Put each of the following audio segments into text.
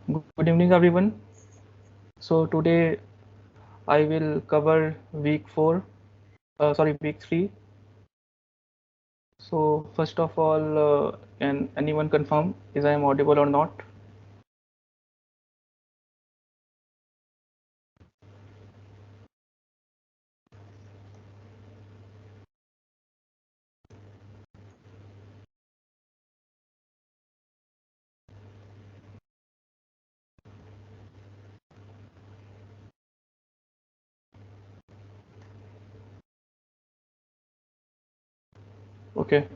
Good evening, everyone. So today I will cover week 3. So first of all, can anyone confirm is I am audible or not? Okay.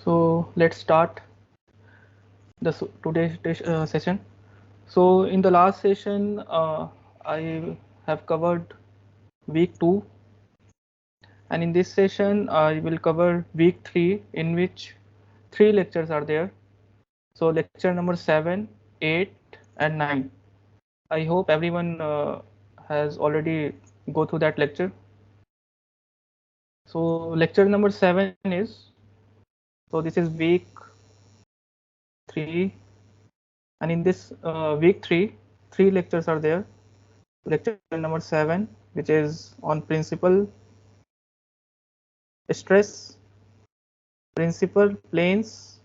So let's start today's session. So in the last session, I have covered week 2, and in this session I will cover week 3, in which 3 lectures are there. So lecture number 7, 8, and 9. I hope everyone has already go through that lecture. So lecture number 7 is, so this is week 3, and in this week 3, 3 lectures are there. Lecture number 7, which is on principal stress, principal planes,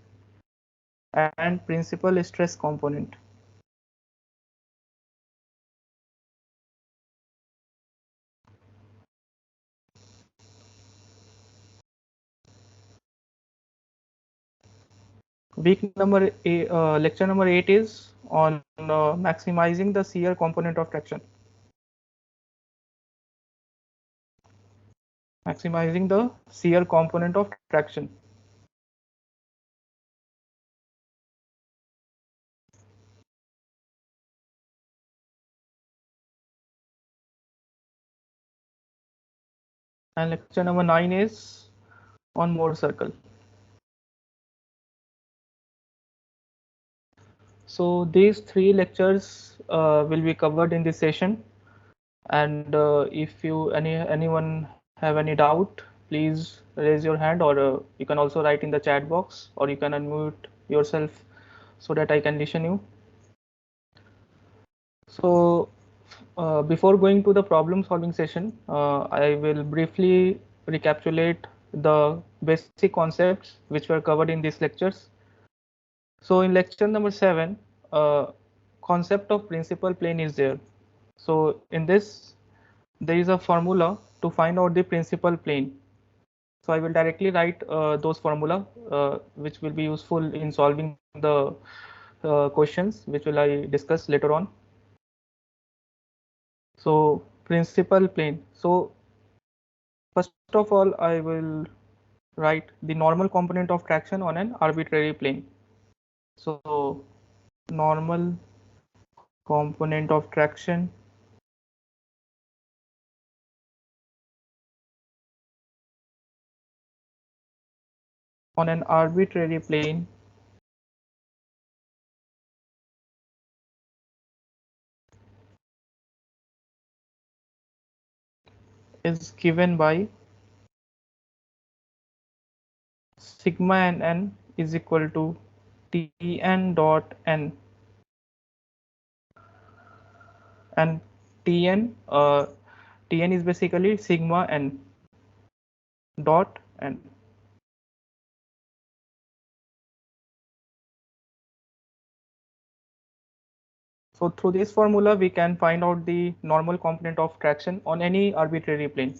and principal stress component. Lecture number 8 is on maximizing the shear component of traction. Maximizing the shear component of traction. And lecture number 9 is on mode circle. So these 3 lectures will be covered in this session, and if anyone have any doubt, please raise your hand, or you can also write in the chat box, or you can unmute yourself so that I can listen you. So before going to the problem solving session, I will briefly recapitulate the basic concepts which were covered in these lectures. So in lecture number 7, concept of principal plane is there. So in this, there is a formula to find out the principal plane. So I will directly write those formula which will be useful in solving the questions which will I discuss later on. So principal plane. So first of all, I will write the normal component of traction on an arbitrary plane. So normal component of traction on an arbitrary plane is given by sigma n is equal to Tn dot n, and Tn is basically sigma n dot n. So through this formula, we can find out the normal component of traction on any arbitrary plane,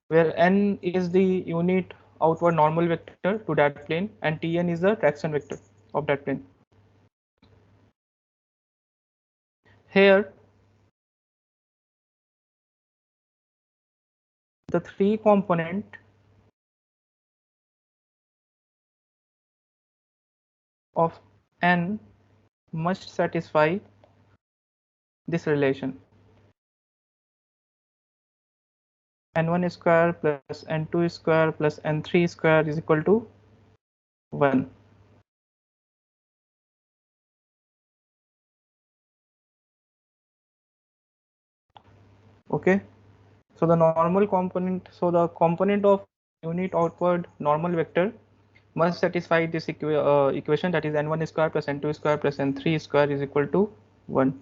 where n is the unit outward normal vector to that plane, and Tn is the traction vector of that plane. Here, the 3 component of n must satisfy this relation. N1 square plus N2 square plus N3 square is equal to 1. Okay. So the normal component, so the component of unit outward normal vector must satisfy this equation, that is n1 square plus n2 square plus n3 square is equal to 1.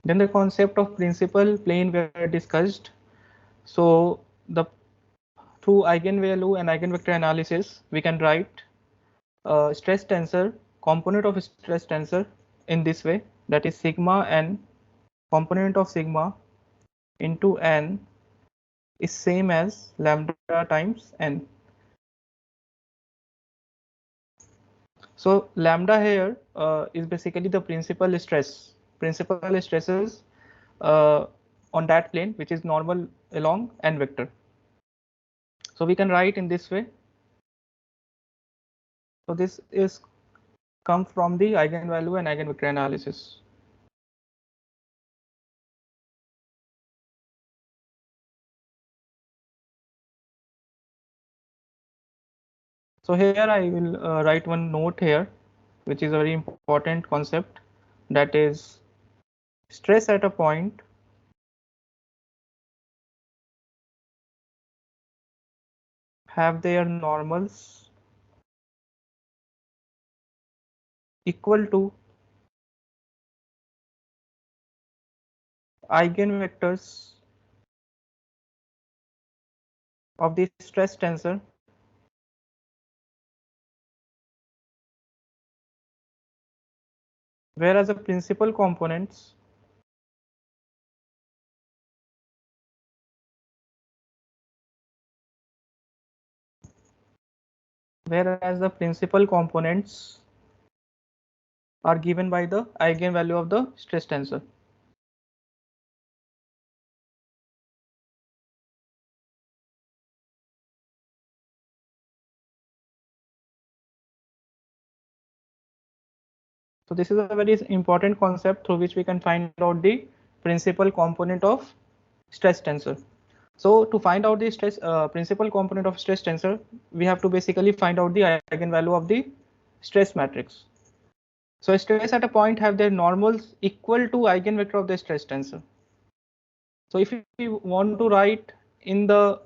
Then the concept of principal plane were discussed. So the through eigenvalue and eigenvector analysis, we can write stress tensor, component of stress tensor in this way, that is sigma n, component of sigma into n is same as lambda times n. So lambda here is basically the principal stresses on that plane, which is normal along n vector. So we can write in this way. So this is come from the eigenvalue and eigenvector analysis. So here I will write one note here, which is a very important concept, that is stress at a point have their normals equal to eigenvectors of the stress tensor whereas the principal components are given by the eigenvalue of the stress tensor. So this is a very important concept through which we can find out the principal component of stress tensor. So to find out the principal component of stress tensor, we have to basically find out the eigenvalue of the stress matrix. So stress at a point have their normals equal to eigenvector of the stress tensor. So if we want to write in the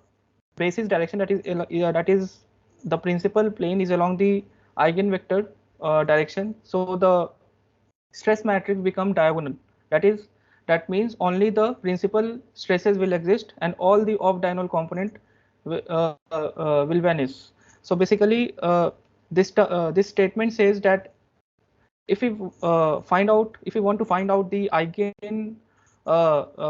basis direction, that is the principal plane is along the eigenvector direction, so the stress matrix become diagonal. That means only the principal stresses will exist and all the off diagonal component will vanish. So basically this statement says that if we want to find out the eigen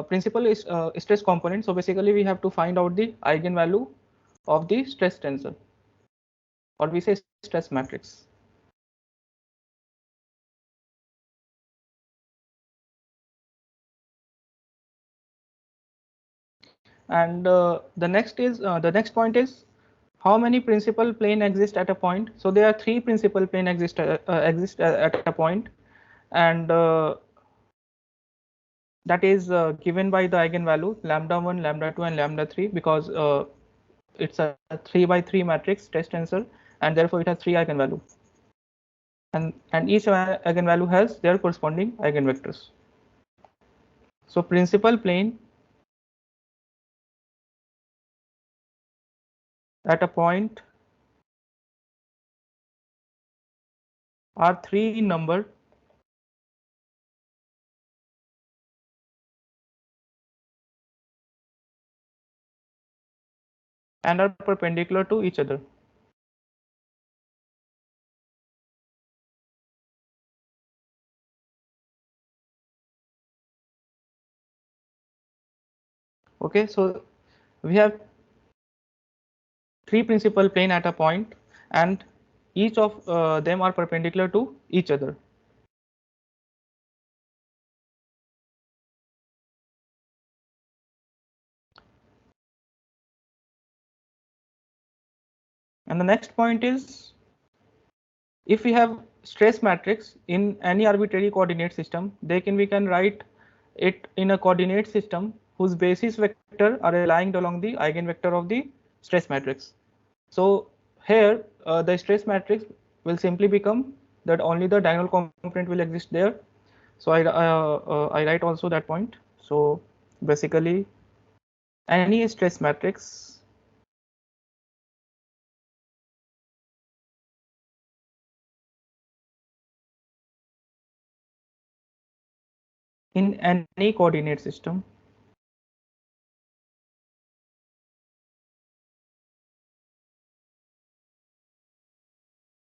principal is stress component, so basically we have to find out the eigenvalue of the stress tensor, or we say stress matrix. And the next point is how many principal plane exist at a point. So there are 3 principal plane exist at a point, and that is given by the eigenvalue lambda 1, lambda 2, and lambda 3, because it's a 3 by 3 matrix stress tensor, and therefore it has 3 eigenvalue, and each eigenvalue has their corresponding eigenvectors. So principal plane at a point are 3 in number, and are perpendicular to each other. Okay, so we have 3 principal plane at a point, and each of them are perpendicular to each other. And the next point is, if we have stress matrix in any arbitrary coordinate system, we can write it in a coordinate system whose basis vector are aligned along the eigenvector of the stress matrix. So here the stress matrix will simply become that only the diagonal component will exist there. So I write also that point. So basically any stress matrix in any coordinate system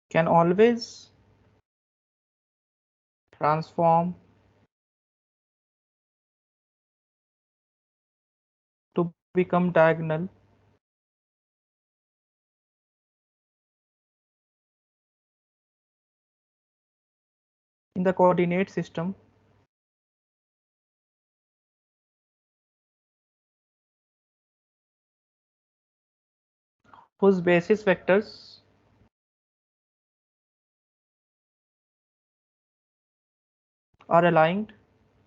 can always transform to become diagonal in the coordinate system whose basis vectors are aligned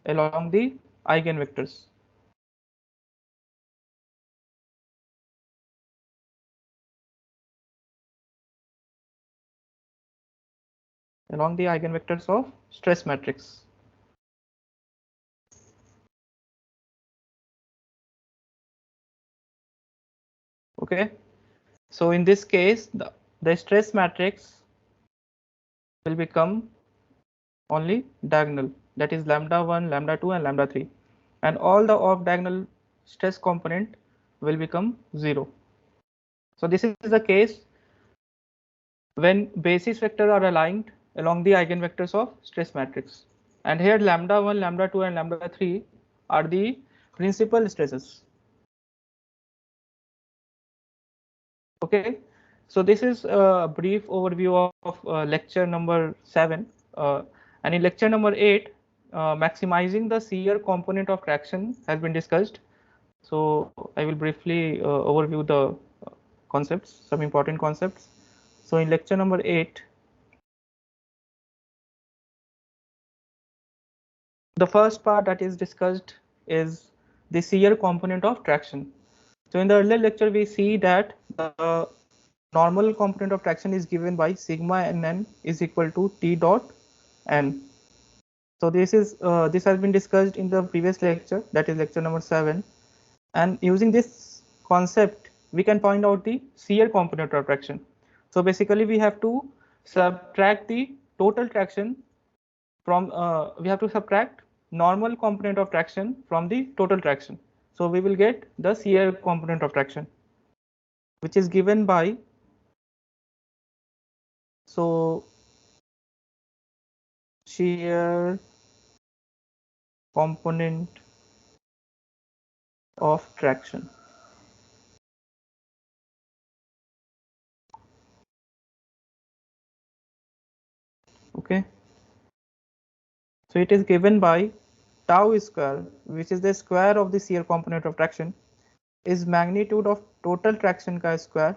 along the eigenvectors. Along the eigenvectors of stress matrix. Okay, so in this case the stress matrix will become only diagonal, that is lambda 1, lambda 2 and lambda 3, and all the off diagonal stress component will become 0. So this is the case when basis vectors are aligned along the eigenvectors of stress matrix, and here lambda 1, lambda 2 and lambda 3 are the principal stresses. Okay, so this is a brief overview of lecture number 7, and in lecture number 8 maximizing the shear component of traction has been discussed. So I will briefly overview the concepts, some important concepts. So in lecture number 8, the first part that is discussed is the shear component of traction. So in the earlier lecture, we see that the normal component of traction is given by sigma nn is equal to T dot n. So this has been discussed in the previous lecture, that is lecture number 7. And using this concept, we can find out the shear component of traction. So basically, we have to subtract the total traction from we have to subtract normal component of traction from the total traction. So we will get the shear component of traction, which is given by, so shear component of traction. Okay, so it is given by tau square, which is the square of the shear component of traction, is magnitude of total traction ka square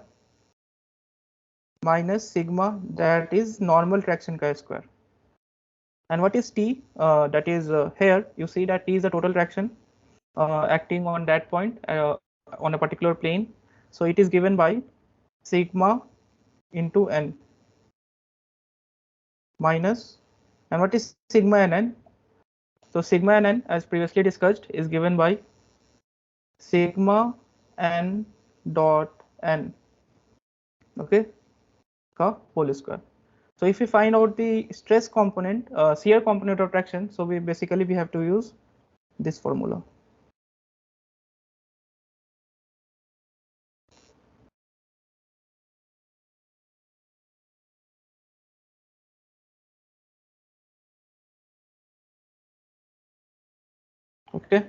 minus sigma, that is normal traction ka square. And what is T? That is here you see that T is the total traction acting on that point on a particular plane. So it is given by sigma into n minus, and what is sigma nn? So sigma nn, as previously discussed, is given by sigma n dot n, okay, ka whole square. So if we find out the stress component, shear component of traction, so we have to use this formula. Okay,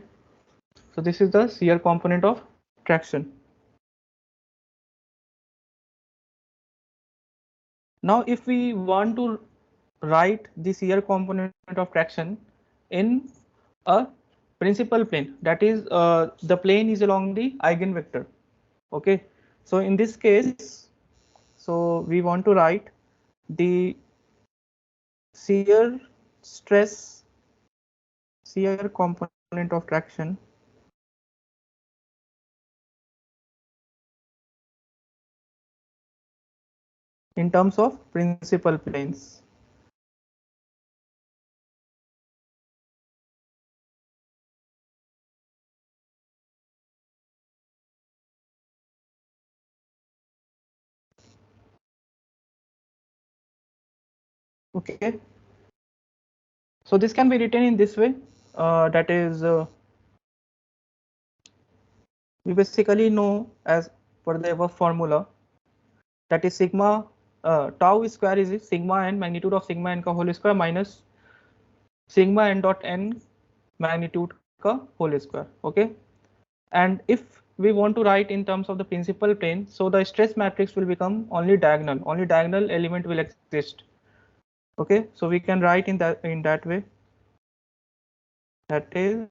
so this is the shear component of traction. Now if we want to write the shear component of traction in a principal plane, that is the plane is along the eigenvector. Okay, so in this case, so we want to write the shear stress, shear component of traction in terms of principal planes. Okay. So this can be written in this way. That is, we basically know as per the above formula, that is sigma tau square is sigma n magnitude of sigma n ka whole square minus sigma n dot n magnitude ka whole square. Okay. And if we want to write in terms of the principal plane, so the stress matrix will become only diagonal element will exist. Okay, so we can write in that way, that is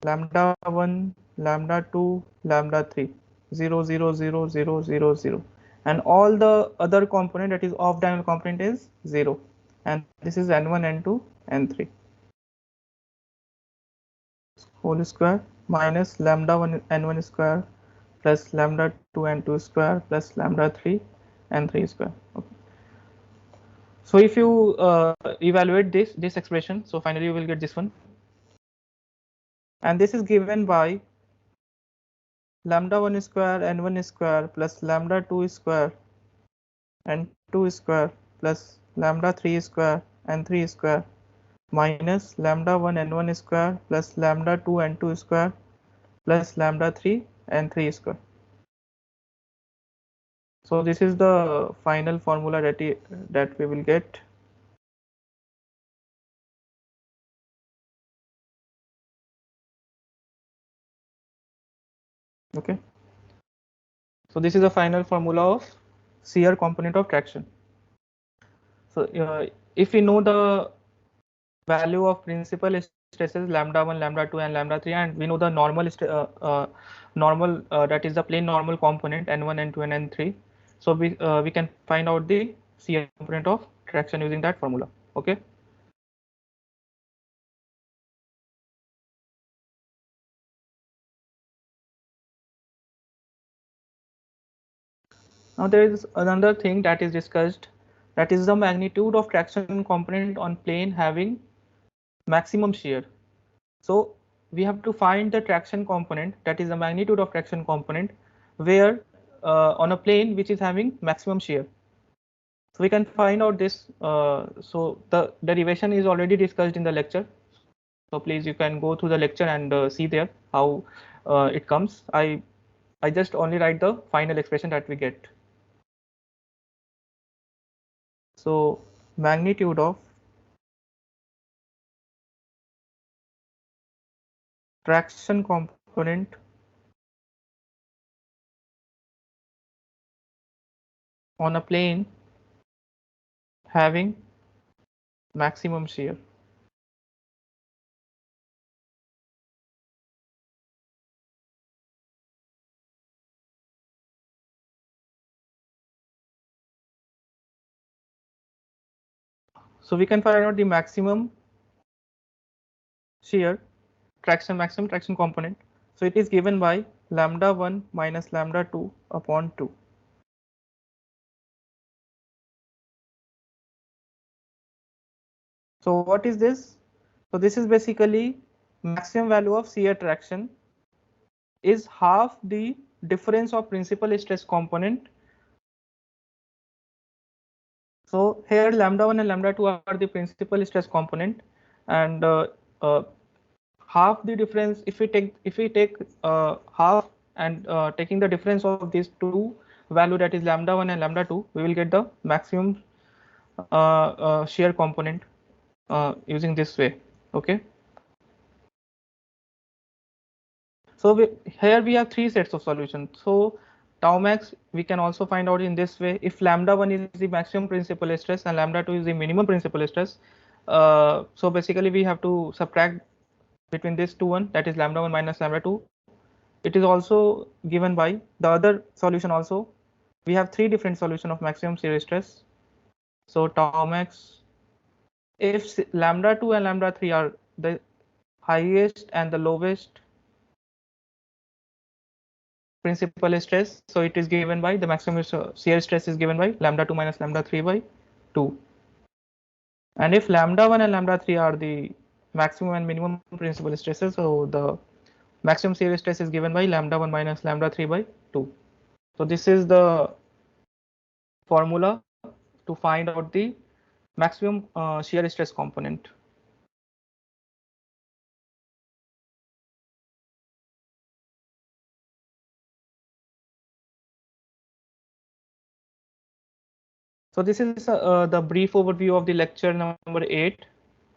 lambda 1, lambda 2, lambda 3, 0, 0, 0, 0, 0, 0, and all the other component, that is off diagonal component, is 0, and this is n1, n2, n3 whole square minus lambda 1 n1 square plus lambda 2 n2 square plus lambda 3 n3 square. Okay. So if you evaluate this expression, so finally you will get this one, and this is given by lambda 1 square n1 square plus lambda 2 square n2 square plus lambda 3 square n3 square minus lambda 1 n1 square plus lambda 2 n2 square plus lambda 3 n3 square. So this is the final formula that we will get. Okay. So this is the final formula of shear component of traction. So if we know the value of principal stresses lambda 1, lambda 2, and lambda 3, and we know the normal that is the plane normal component n1, n2, and n3, so we can find out the shear component of traction using that formula. Okay. Now there is another thing that is discussed, that is the magnitude of traction component on plane having maximum shear. So we have to find the traction component, that is the magnitude of traction component, where on a plane which is having maximum shear. So we can find out this. So the derivation is already discussed in the lecture. So please, you can go through the lecture and see there how it comes. I just only write the final expression that we get. So magnitude of traction component on a plane having maximum shear. So we can find out the maximum shear maximum traction component. So it is given by lambda 1 minus lambda 2 upon 2. So what is this? So this is basically maximum value of shear traction is half the difference of principal stress component. So here lambda 1 and lambda 2 are the principal stress component, and half the difference, if we take half and taking the difference of these two value, that is lambda 1 and lambda 2, we will get the maximum shear component using this way. Okay. So here we have three sets of solutions. So tau max we can also find out in this way. If lambda 1 is the maximum principal stress and lambda 2 is the minimum principal stress, so basically we have to subtract between this two one, that is lambda 1 minus lambda 2. It is also given by the other solution also. We have three different solution of maximum shear stress. So tau max, if lambda 2 and lambda 3 are the highest and the lowest principal stress, so it is given by the maximum shear stress is given by lambda 2 minus lambda 3 by 2. And if lambda 1 and lambda 3 are the maximum and minimum principal stresses, so the maximum shear stress is given by lambda 1 minus lambda 3 by 2. So this is the formula to find out the maximum shear stress component. So this is the brief overview of the lecture number 8.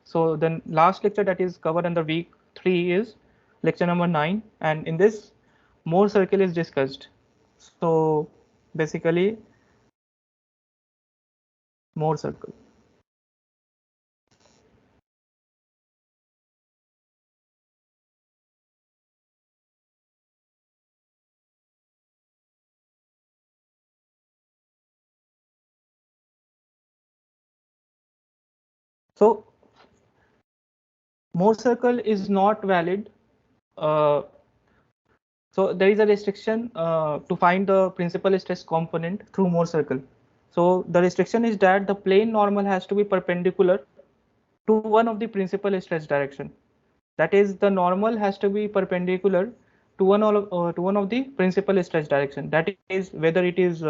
So the last lecture that is covered under week 3 is lecture number 9, and in this Mohr circle is discussed. So basically Mohr circle. So Mohr circle is not valid. So there is a restriction to find the principal stress component through Mohr circle. So the restriction is that the plane normal has to be perpendicular to one of the principal stress direction. That is, the normal has to be perpendicular to one of the principal stress direction. That is, whether it is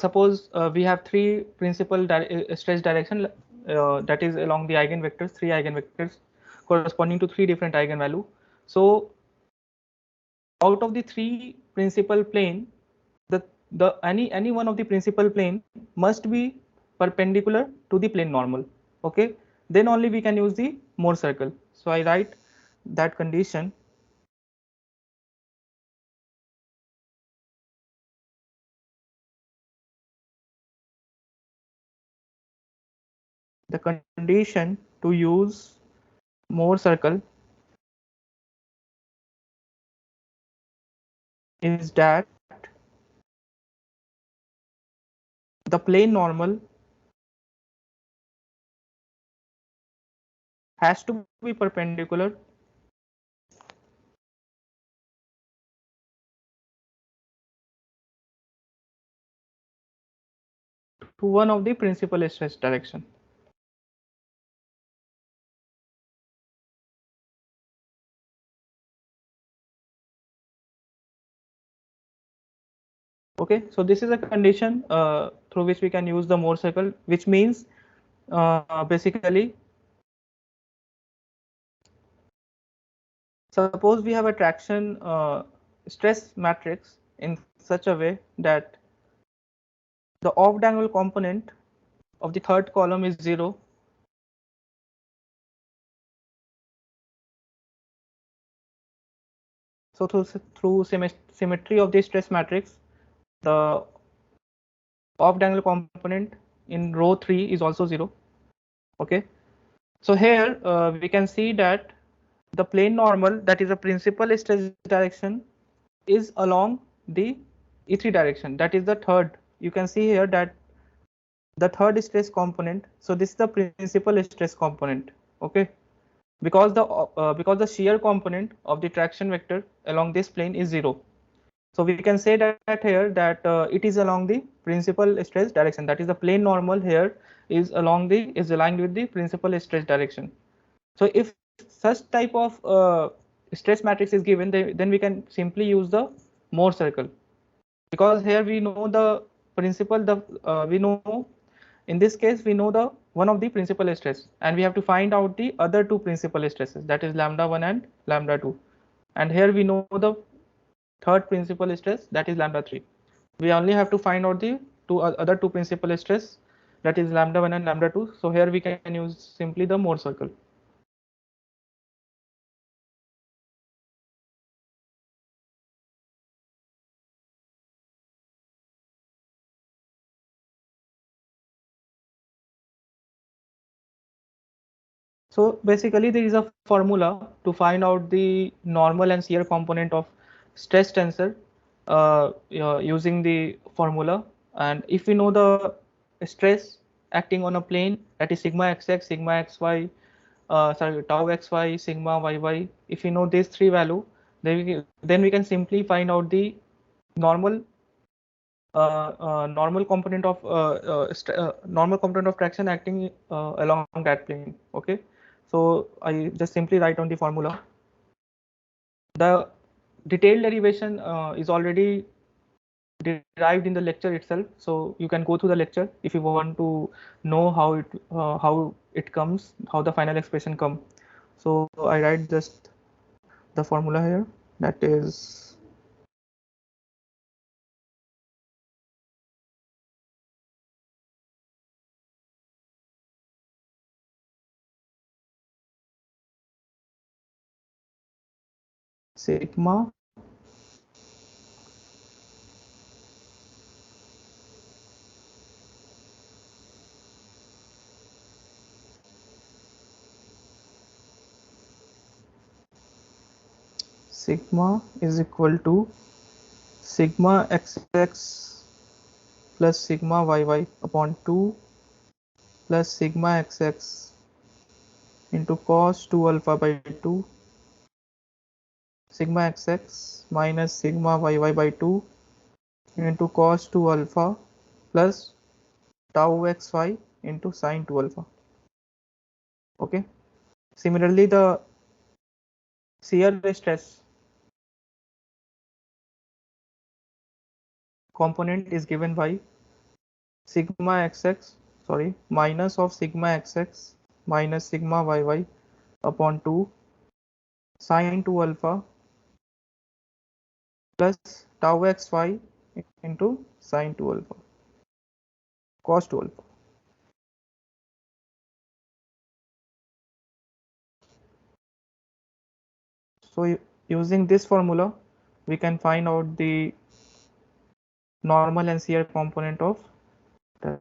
suppose we have three principal stress direction, that is along the eigenvectors, three eigenvectors corresponding to three different eigenvalue. So out of the three principal plane, any one of the principal plane must be perpendicular to the plane normal. Okay, then only we can use the Mohr circle. So I write that condition. The condition to use Mohr circle is that the plane normal has to be perpendicular to one of the principal stress direction. Okay, so this is a condition through which we can use the Mohr circle, which means basically, suppose we have a traction stress matrix in such a way that the off diagonal component of the third column is 0. So through symmetry of the stress matrix, the off diagonal component in row 3 is also 0. Okay, so here we can see that the plane normal, that is a principal stress direction, is along the E3 direction. That is the third. You can see here that the third stress component. So this is the principal stress component. Okay, because the shear component of the traction vector along this plane is 0. So we can say that here that it is along the principal stress direction. That is, the plane normal here is aligned with the principal stress direction. So if such type of stress matrix is given, then we can simply use the Mohr circle, because here we know the principal. We know, in this case, we know the one of the principal stress, and we have to find out the other two principal stresses, that is lambda1 and lambda2. And here we know the third principal stress, that is lambda3. We only have to find out the other two principal stress, that is lambda1 and lambda2. So here we can use simply the Mohr circle. So basically, there is a formula to find out the normal and shear component of stress tensor using the formula. And if we know the stress acting on a plane, that is sigma xx, sigma xy, tau xy, sigma yy. If we know these three value, then we can simply find out the normal normal component of traction acting along that plane. Okay, so I just simply write on the formula. The detailed derivation is already derived in the lecture itself. So you can go through the lecture if you want to know how it comes, how the final expression come. So I write just the formula here, that is sigma sigma is equal to sigma xx plus sigma yy upon 2 plus sigma xx into cos 2 alpha by 2 sigma xx minus sigma yy by 2 into cos 2 alpha plus tau xy into sin 2 alpha. Okay. Similarly, the shear stress component is given by sigma xx, sorry, minus of sigma xx minus sigma yy upon 2 sin 2 alpha plus tau xy into sin 2 alpha cos 2 alpha. So using this formula, we can find out the normal and shear component of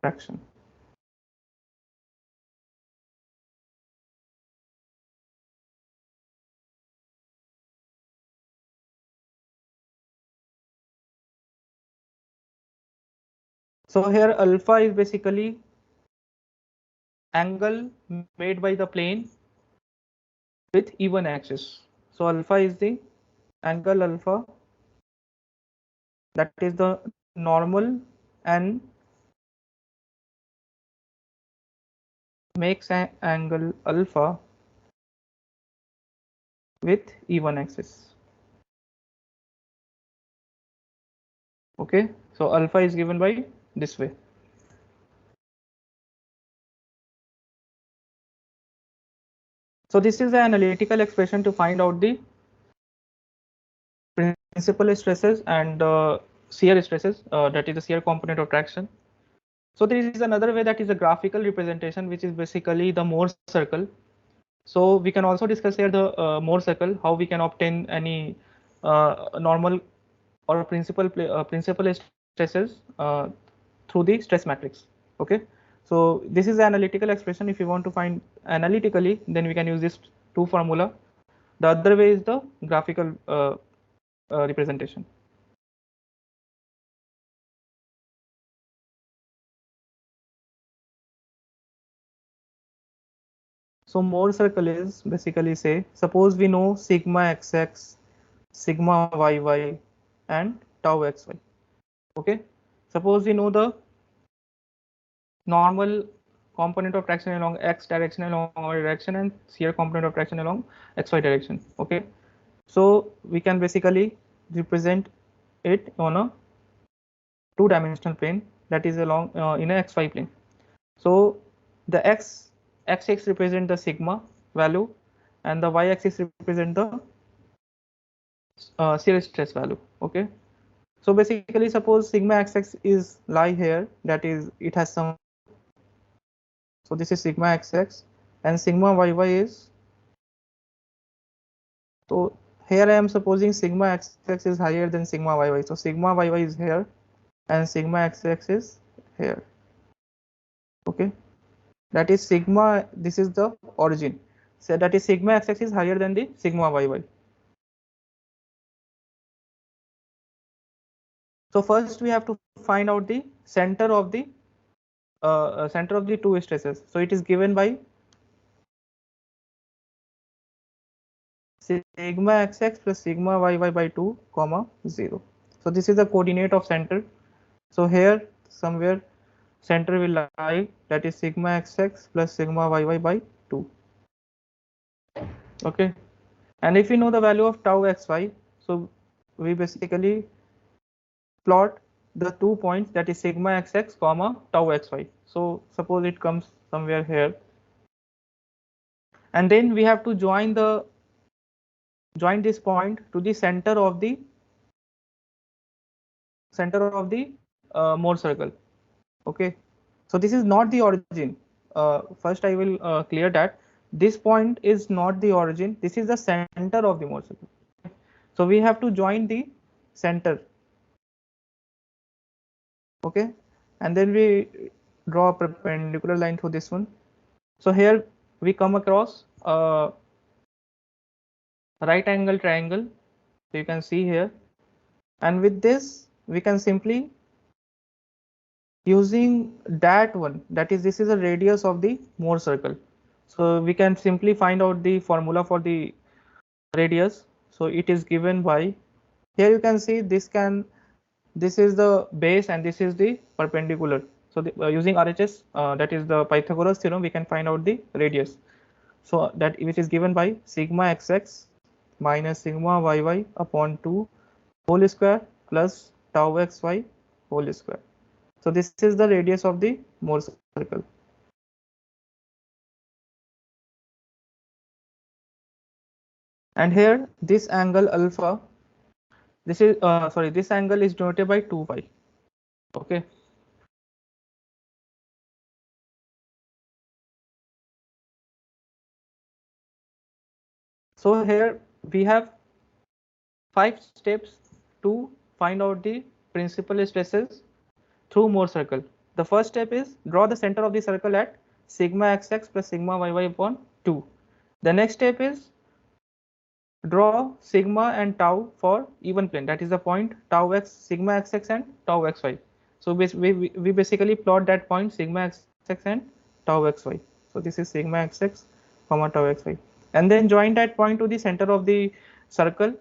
traction. So here alpha is basically angle made by the plane with even axis. So alpha is the angle alpha, that is the normal and makes an angle alpha with even axis. Okay, so alpha is given by this way. So this is the analytical expression to find out the principal stresses and shear stresses, that is the shear component of traction. So there is another way, that is a graphical representation, which is basically the Mohr circle. So we can also discuss here the Mohr circle, how we can obtain any normal or principal stresses through the stress matrix. Okay, so this is the analytical expression. If you want to find analytically, then we can use this two formula. The other way is the graphical representation. So Mohr circle is basically, say, suppose we know sigma xx, sigma yy, and tau xy. Okay, suppose we know the normal component of traction along x direction, along y direction, and shear component of traction along xy direction. Okay, so we can basically represent it on a two-dimensional plane, that is along in a xy plane. So the x-axis represent the sigma value, and the y-axis represent the shear stress value. Okay, so basically, suppose sigma xx is lie here, that is, it has some. So this is sigma xx, and sigma yy is. So here I am supposing sigma xx is higher than sigma yy. So sigma yy is here, and sigma xx is here. Okay, that is sigma. This is the origin. So that is sigma xx is higher than the sigma yy. So first we have to find out the center of the two stresses. So it is given by sigma xx plus sigma yy by 2 comma 0. So this is the coordinate of center. So here somewhere center will lie, that is sigma xx plus sigma yy by 2. Okay, and if we know the value of tau xy, so we basically plot the 2 points, that is sigma xx comma tau xy. So suppose it comes somewhere here, and then we have to join this point to the center of the Mohr circle. Okay, so this is not the origin. First I will clear that this point is not the origin, this is the center of the Mohr circle. So we have to join the center. Okay, and then we draw a perpendicular line through this one. So here we come across a right angle triangle, so you can see here, and with this we can simply, using that one, that is, this is a radius of the Mohr circle, so we can simply find out the formula for the radius. So it is given by, here you can see this is the base and this is the perpendicular. So using RHS, that is the Pythagoras theorem, we can find out the radius. So that which is given by sigma xx minus sigma yy upon 2 whole square plus tau xy whole square. So this is the radius of the Mohr circle. And here this angle alpha, this is this angle is denoted by 2 pi. Okay. So here we have 5 steps to find out the principal stresses through Mohr circle. The first step is draw the center of the circle at sigma xx plus sigma yy upon 2. The next step is draw sigma and tau for even plane, that is the point tau x, sigma xx and tau xy. So we basically plot that point sigma xx and tau xy. So this is sigma xx comma tau xy, and then join that point to the center of the circle.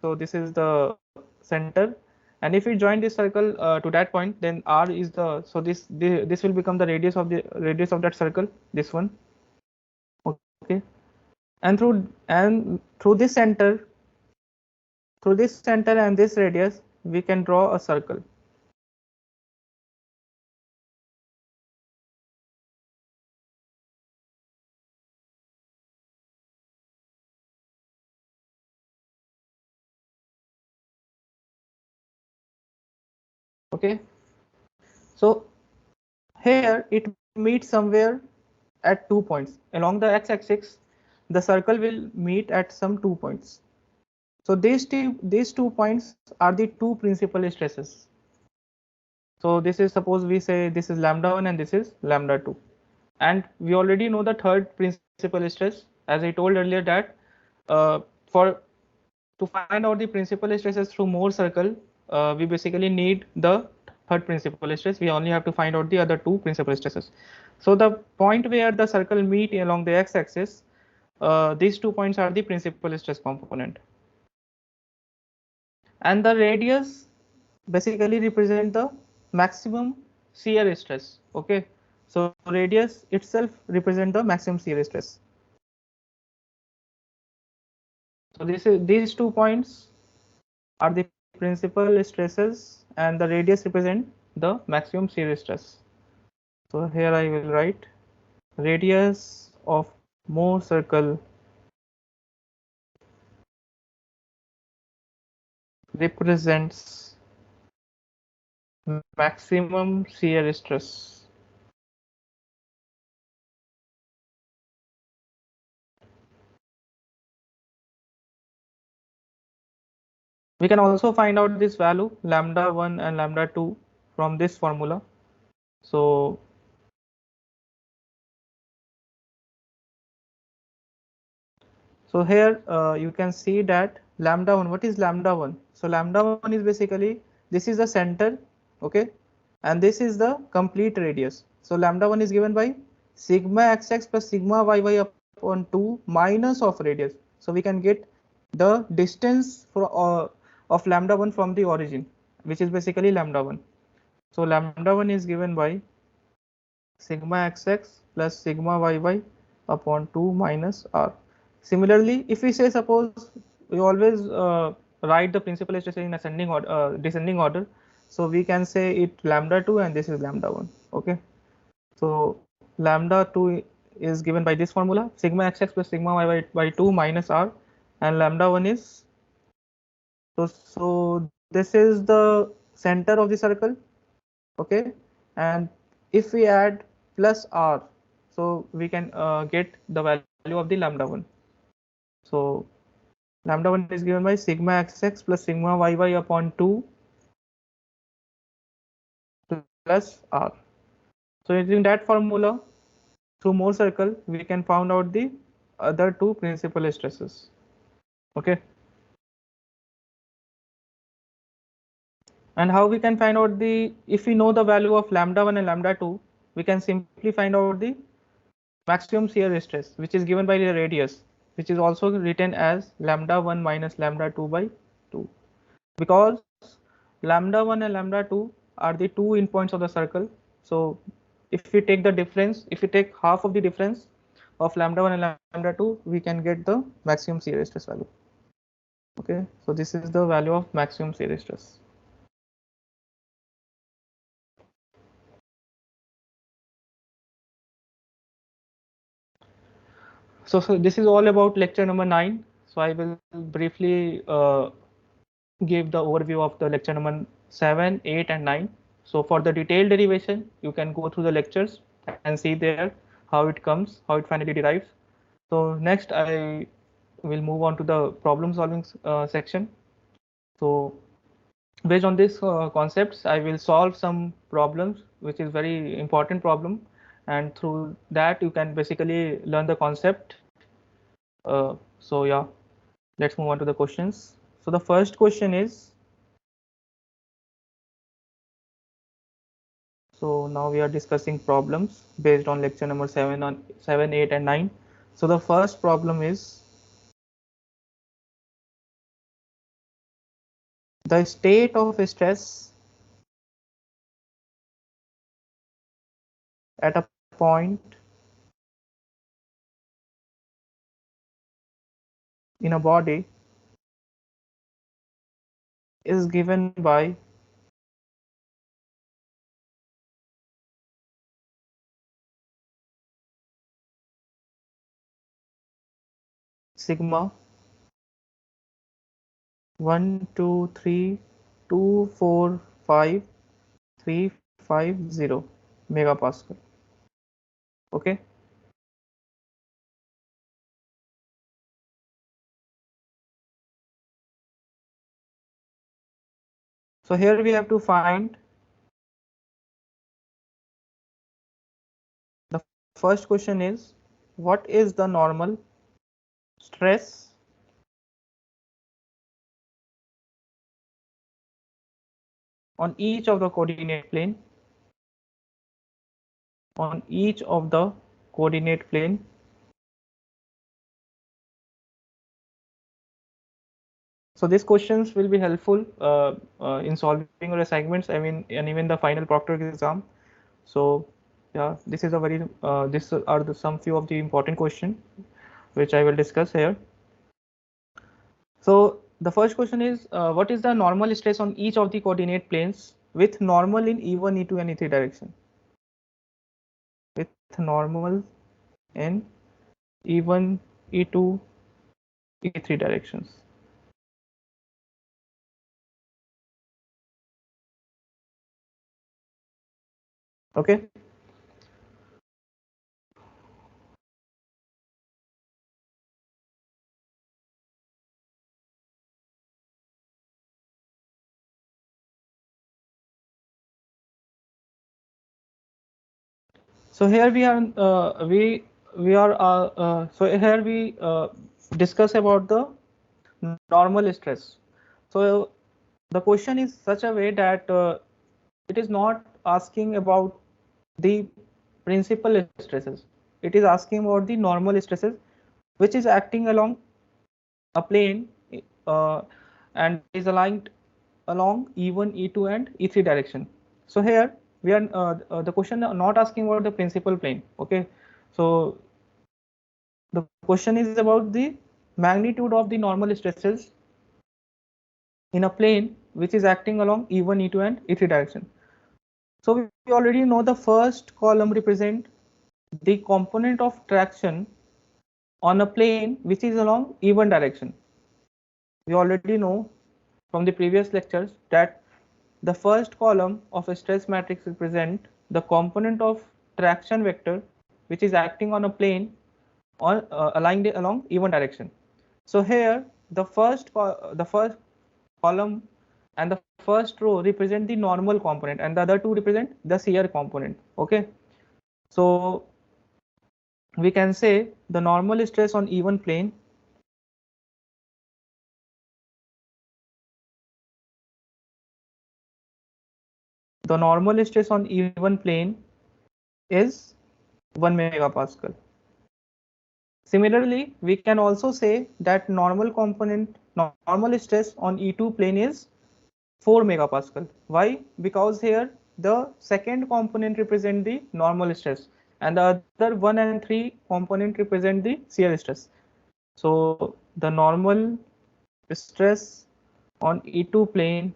So this is the center, and if we join this circle to that point, then r is the, so this will become the radius of that circle, this one. Okay, and through this center and this radius we can draw a circle. Okay, so here it meets somewhere at 2 points along the x-axis. The circle will meet at some 2 points. So these 2 points are the two principal stresses. So this is, suppose we say this is lambda 1 and this is lambda 2, and we already know the third principal stress, as I told earlier that to find out the principal stresses through Mohr circle, we basically need the third principal stress. We only have to find out the other two principal stresses. So the point where the circle meet along the x-axis, these 2 points are the principal stress component, and the radius basically represent the maximum shear stress. Okay, so radius itself represent the maximum shear stress. So these 2 points are the principal stresses, and the radius represent the maximum shear stress. So here I will write radius of Mohr circle represents maximum shear stress. We can also find out this value lambda 1 and lambda 2 from this formula. So here you can see that lambda 1, what is lambda 1? So lambda 1 is basically, this is the center, okay, and this is the complete radius. So lambda 1 is given by sigma xx plus sigma yy upon 2 minus of radius. So we can get the distance of lambda 1 from the origin, which is basically lambda 1. So lambda 1 is given by sigma xx plus sigma yy upon 2 minus r. Similarly, if we say, suppose we always write the principal stresses in ascending order, descending order. So we can say it lambda2 and this is lambda1. Okay. So lambda2 is given by this formula, sigma xx plus sigma y by 2 minus r, and lambda1 is, so this is the center of the circle. Okay, and if we add plus r, so we can get the value of the lambda1. So lambda1 is given by sigma xx plus sigma yy upon 2 plus r. So using that formula, through Mohr circle, we can find out the other two principal stresses. Okay. And how we can find out the, if we know the value of lambda1 and lambda2, we can simply find out the maximum shear stress, which is given by the radius, which is also written as lambda1 minus lambda2 by 2, because lambda1 and lambda2 are the two endpoints of the circle. So if we take the difference, if we take half of the difference of lambda1 and lambda2, we can get the maximum shear stress value. Okay, so this is the value of maximum shear stress. So this is all about lecture number 9. So I will briefly give the overview of the lecture number 7, 8, and 9. So for the detailed derivation, you can go through the lectures and see there how it comes, how it finally derives. So next I will move on to the problem solving section. So based on this concepts, I will solve some problems, which is very important problem, and through that you can basically learn the concept. So yeah, let's move on to the questions. So the first question is, so now we are discussing problems based on lecture number 7, 8, and 9. So the first problem is, the state of stress at a point in a body is given by sigma 1, 2, 3, 2, 4, 5, 3, 5, 0 megapascal. Okay. So here we have to find, the first question is, what is the normal stress on each of the coordinate plane, on each of the coordinate plane. So these questions will be helpful in solving your assignments, I mean, and even the final proctor exam. So yeah, this is a very these are the some few of the important questions which I will discuss here. So the first question is, what is the normal stress on each of the coordinate planes with normal in E1, E2, and E3 direction? With normal in E1, E2, E3 directions. Okay. So here we are so here we discuss about the normal stress. So the question is such a way that it is not asking about the principal stresses. It is asking about the normal stresses which is acting along a plane and is aligned along E1, E2, and E3 direction. So here we are the question not asking about the principal plane. Okay, so the question is about the magnitude of the normal stresses in a plane which is acting along E1, E2 and E3 direction. So we already know the first column represent the component of traction on a plane which is along E1 direction. We already know from the previous lectures that the first column of a stress matrix represent the component of traction vector which is acting on a plane on aligned along E1 direction. So here the first column and the first row represent the normal component and the other two represent the shear component. Okay, so we can say the normal stress on E1 plane is 1 megapascal. Similarly, we can also say that normal stress on E2 plane is 4 megapascal. Why? Because here the second component represent the normal stress and the other 1 and 3 component represent the shear stress. So the normal stress on E2 plane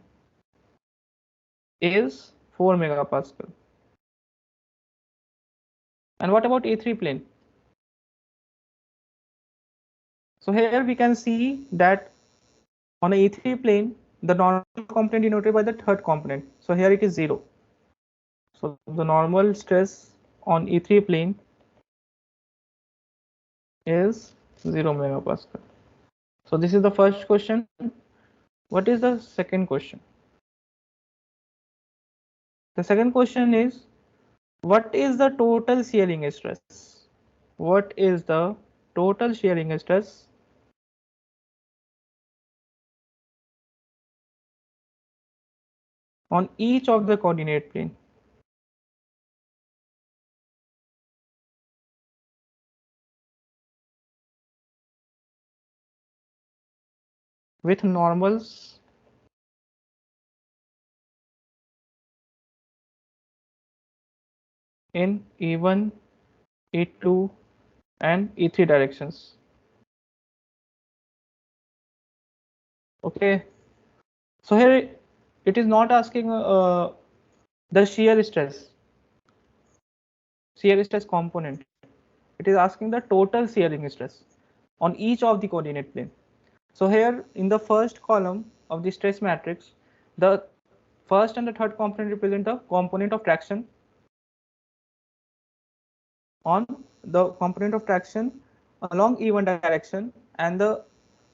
is 4 megapascal. And what about E3 plane? So here we can see that on a E3 plane, the normal component denoted by the third component. So here it is 0. So the normal stress on E3 plane is 0 megapascal. So this is the first question. What is the second question? The second question is, what is the total shearing stress? What is the total shearing stress on each of the coordinate plane? With normals in E1, E2 and E3 directions. Okay, so here it is not asking the shear stress component. It is asking the total shearing stress on each of the coordinate plane. So here in the first column of the stress matrix, the first and the third component represent the component of traction on the component of traction along E1 direction, and the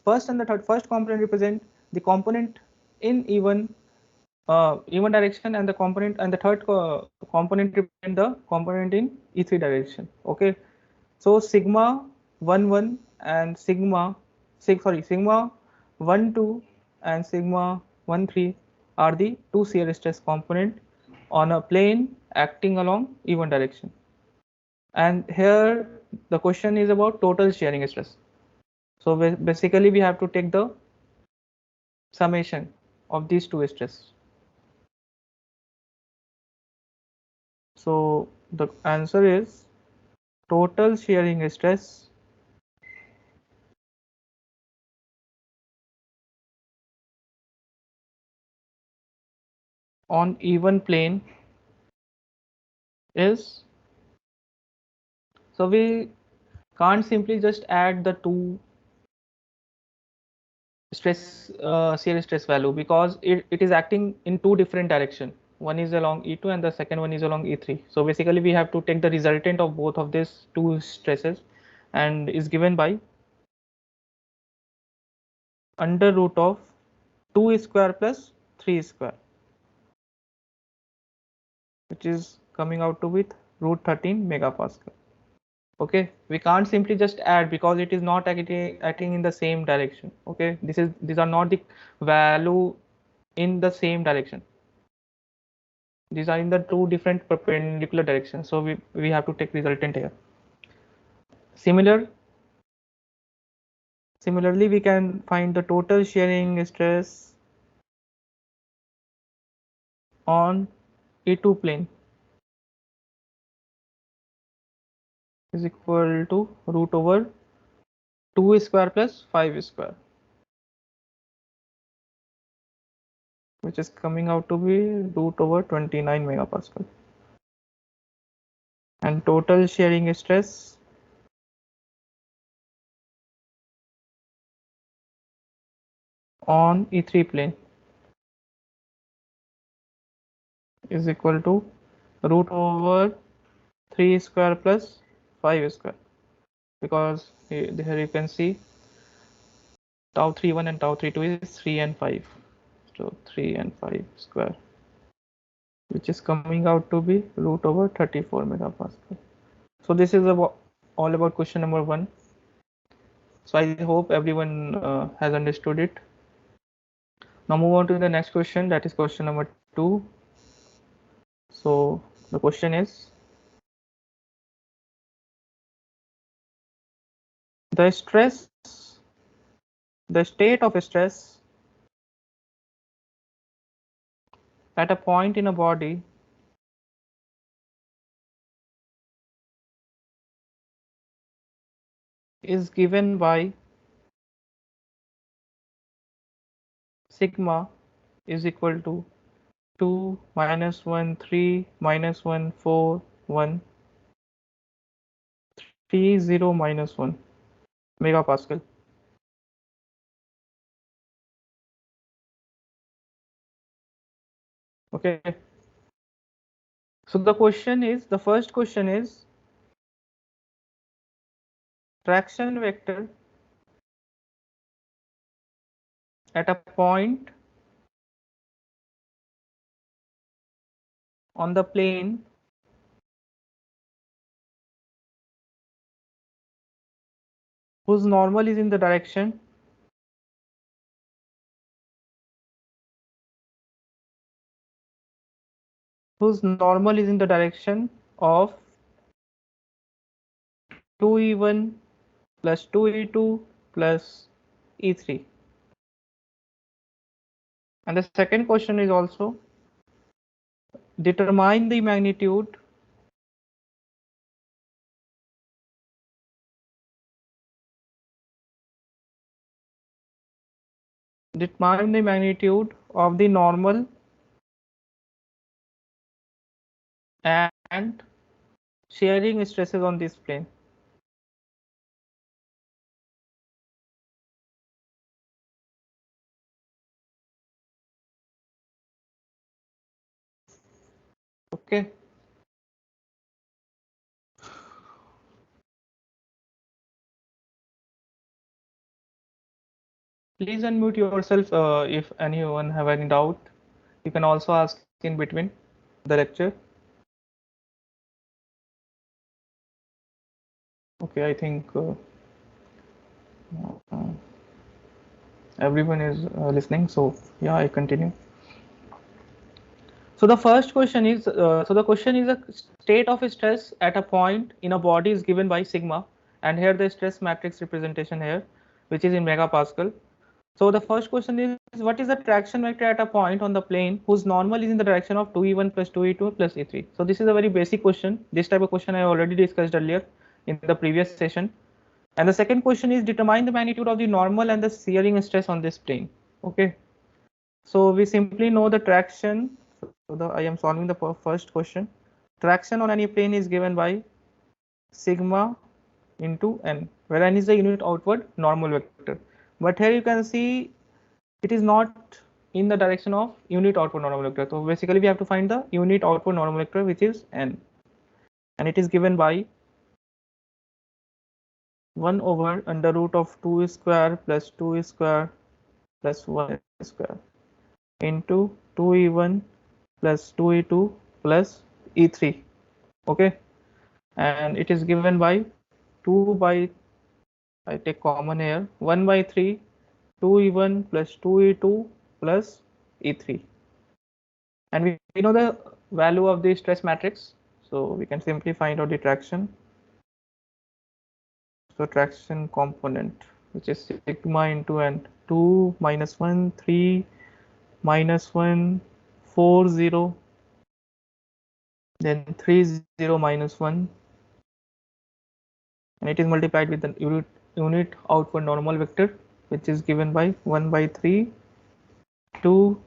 first component represent the component in E1 direction, and the component and the third component represent the component in E3 direction. Okay, so sigma 11 and sigma 12 and sigma 13 are the two shear stress component on a plane acting along E1 direction. And here the question is about total shearing stress. So basically we have to take the summation of these two stress. So the answer is total shearing stress on E1 plane is, so we can't simply just add the two shear stress value, because it is acting in two different direction. One is along E2 and the second one is along E3. So basically we have to take the resultant of both of these two stresses, and is given by under root of 2 square plus 3 square, which is coming out to with root 13 megapascal. Okay, we can't simply just add because it is not acting in the same direction. Okay, these are not the value in the same direction. These are in the two different perpendicular directions. So we have to take resultant here. Similarly, we can find the total shearing stress on E2 plane is equal to root over 2 square plus 5 square. which is coming out to be √29 megapascal. And total shearing stress on E3 plane is equal to √3 square plus 5 square, because here you can see tau31 and tau32 is 3 and 5, so 3 and 5 square, which is coming out to be √34 megapascal. So this is all about question number 1. So I hope everyone has understood it. Now move on to the next question, that is question number 2. So the question is, the state of stress at a point in a body is given by sigma is equal to 2 minus 1 3 minus 1 4 1 3 0 minus 1 megapascal. Okay, so the first question is, traction vector at a point on the plane whose normal is in the direction of 2E1 plus 2E2 plus E3. And the second question is also, determine the magnitude of the normal and shearing stresses on this plane. Okay. Please unmute yourself if anyone have any doubt. You can also ask in between the lecture. Okay, I think everyone is listening. So yeah, I continue. So the first question is, a state of stress at a point in a body is given by sigma, and here the stress matrix representation here, which is in megapascal. So the first question is, what is the traction vector at a point on the plane whose normal is in the direction of 2E1 plus 2E2 plus E3? So this is a very basic question. This type of question I already discussed earlier in the previous session. And the second question is, determine the magnitude of the normal and the shearing stress on this plane. Okay. So we simply know the traction. So I am solving the first question. Traction on any plane is given by sigma into n, where n is the unit outward normal vector. But here you can see it is not in the direction of unit outward normal vector. So basically we have to find the unit outward normal vector, which is n, and it is given by 1 over under root of 2 square plus 2 square plus 1 square into 2E1 plus 2E2 plus E3. Okay, and it is given by 2 by, I take common here, 1 by 3 2E1 plus 2E2 plus E3, and we know the value of the stress matrix, so we can simply find out the traction. So traction component, which is sigma into n, 2 minus 1 3 minus 1 4 0, then 3 0 minus 1, and it is multiplied with the unit outward normal vector, which is given by 1 by 3 2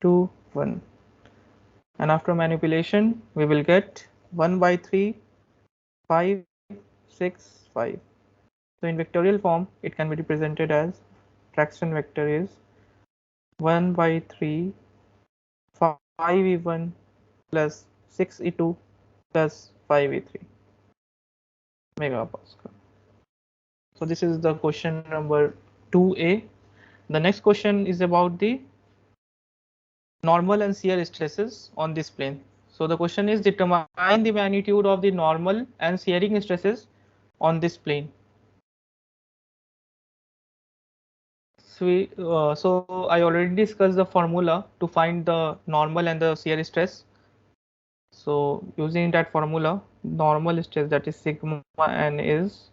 2, 1. And after manipulation, we will get 1 by 3, 5, 6, 5. So in vectorial form, it can be represented as fraction vector is 1 by 3, 5e1 plus 6e2 plus 5e3 megapascal. So this is the question number 2a. The next question is about the normal and shear stresses on this plane. So the question is determine the magnitude of the normal and shearing stresses on this plane. So I already discussed the formula to find the normal and the shear stress. So using that formula, normal stress, that is sigma n, is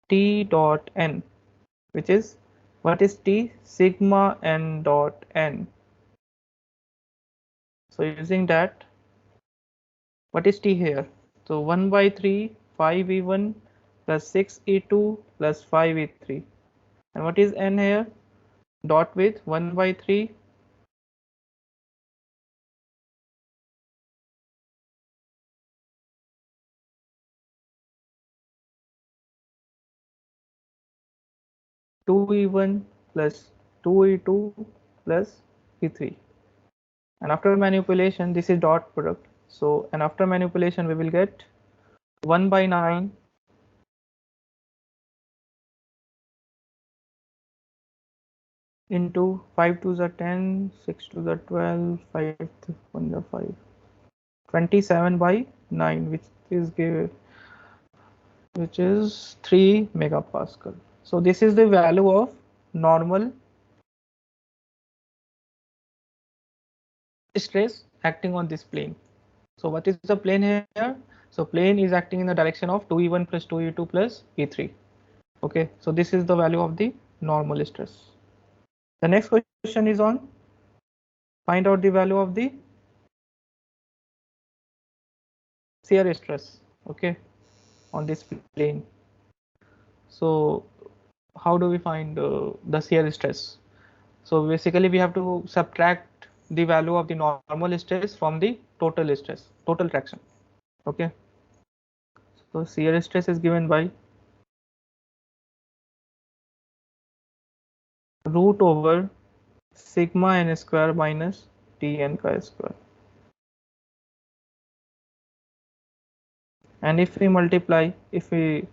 T dot n, which is, what is T? Sigma n dot n. So using that, what is T here? So 1 by 3, 5e1 plus 6e2 plus 5e3. And what is n here? Dot with 1 by 3, 2e1 plus 2e2 plus e3. And after manipulation, this is dot product. So, and after manipulation, we will get 1 by 9 into 5 to the 10, 6 to the 12, 5 to 1 the 5, 27 by 9, which is 3 megapascal. So this is the value of normal stress acting on this plane. So what is the plane here? So plane is acting in the direction of 2e1 plus 2e2 plus e3. Okay, so this is the value of the normal stress. The next question is on find out the value of the shear stress, okay, on this plane. So how do we find the shear stress? So basically we have to subtract the value of the normal stress from the total stress, total traction. Okay, so shear stress is given by root over sigma n square minus Tn ka square. And if we multiply, if we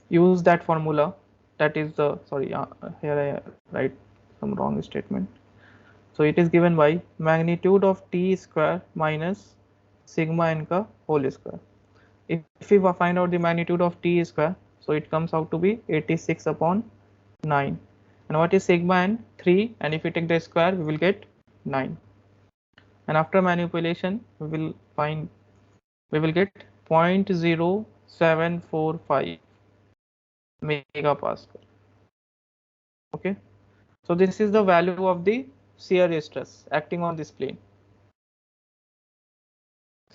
use that formula, that is the, sorry, here I write some wrong statement. So it is given by magnitude of T square minus sigma n ka whole square. If we find out the magnitude of T square, so it comes out to be 86 upon 9. And what is sigma n? 3, and if we take the square, we will get 9. And after manipulation, we will get 0.0745 megapascal. Okay, so this is the value of the shear stress acting on this plane.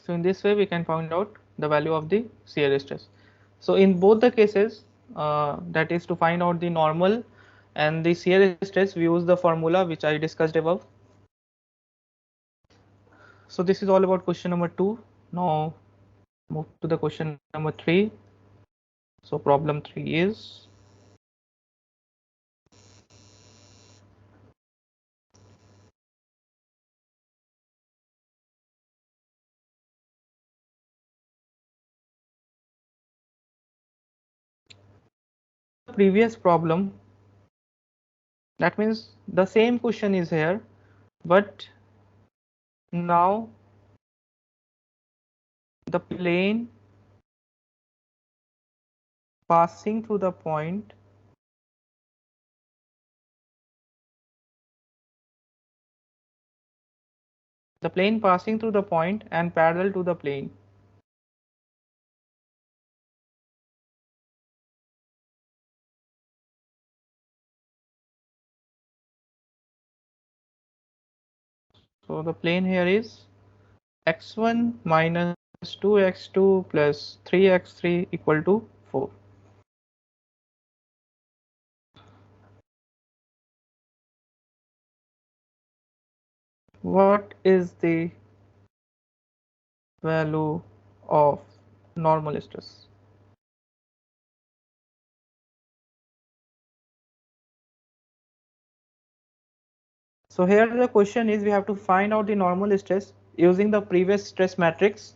So in this way we can find out the value of the shear stress. So in both the cases, that is to find out the normal and the shear stress, we use the formula which I discussed above. So this is all about question number 2. Now move to the question number 3. So problem 3 is, previous problem, that means the same question is here, but now the plane passing through the point and parallel to the plane. So the plane here is x1 minus 2x2 plus 3x3 equal to 4. what is the value of normal stress? So here the question is, we have to find out the normal stress using the previous stress matrix,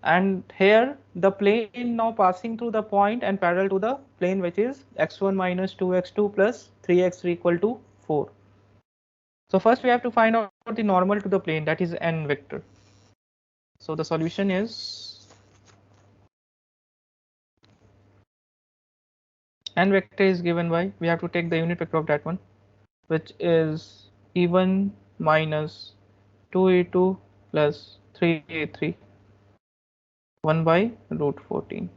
and here the plane now passing through the point and parallel to the plane, which is x1 minus 2x2 plus 3x equal to 4. So first we have to find out the normal to the plane, that is n vector. So the solution is n vector is given by, we have to take the unit vector of that one, which is e1 minus 2e2 plus 3e3 1 by root 14.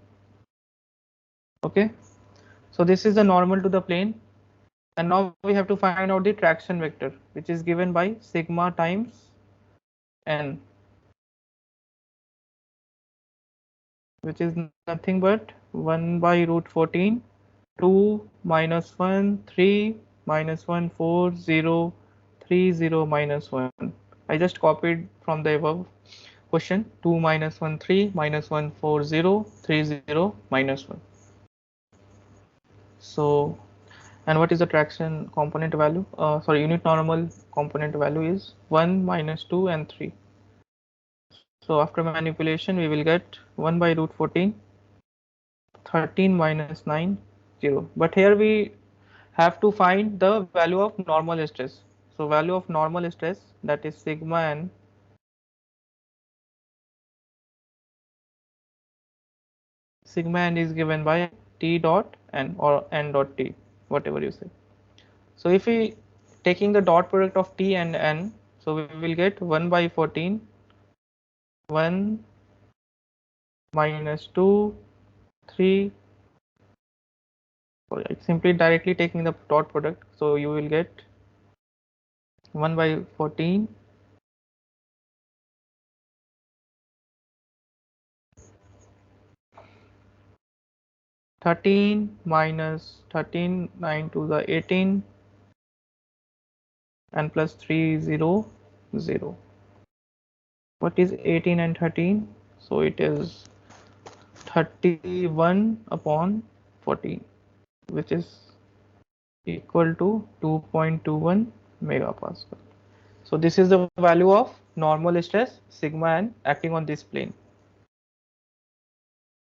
Okay, so this is the normal to the plane, and now we have to find out the traction vector, which is given by sigma times n, which is nothing but 1 by root 14, 2 minus 1 3 minus 1 4 0 3 0 minus 1. I just copied from the above question. 2 minus 1 3 minus 1 4 0 3 0 minus 1. So, and what is the traction component value? Sorry, unit normal component value is 1 minus 2 and 3. So after manipulation we will get 1 by root 14, 13 minus 9, 0. But here we have to find the value of normal stress. So value of normal stress, that is sigma n, sigma n is given by T dot n or n dot T, whatever you say. So if we taking the dot product of T and n, so we will get 1 by 14, 1 minus 2, 3. So it's simply directly taking the dot product. So you will get 1 by 14, 13 minus 13, 9 to the 18, and plus 3 0 0. What is 18 and 13? So it is 31 upon 14, which is equal to 2.21 megapascal. So this is the value of normal stress sigma n acting on this plane.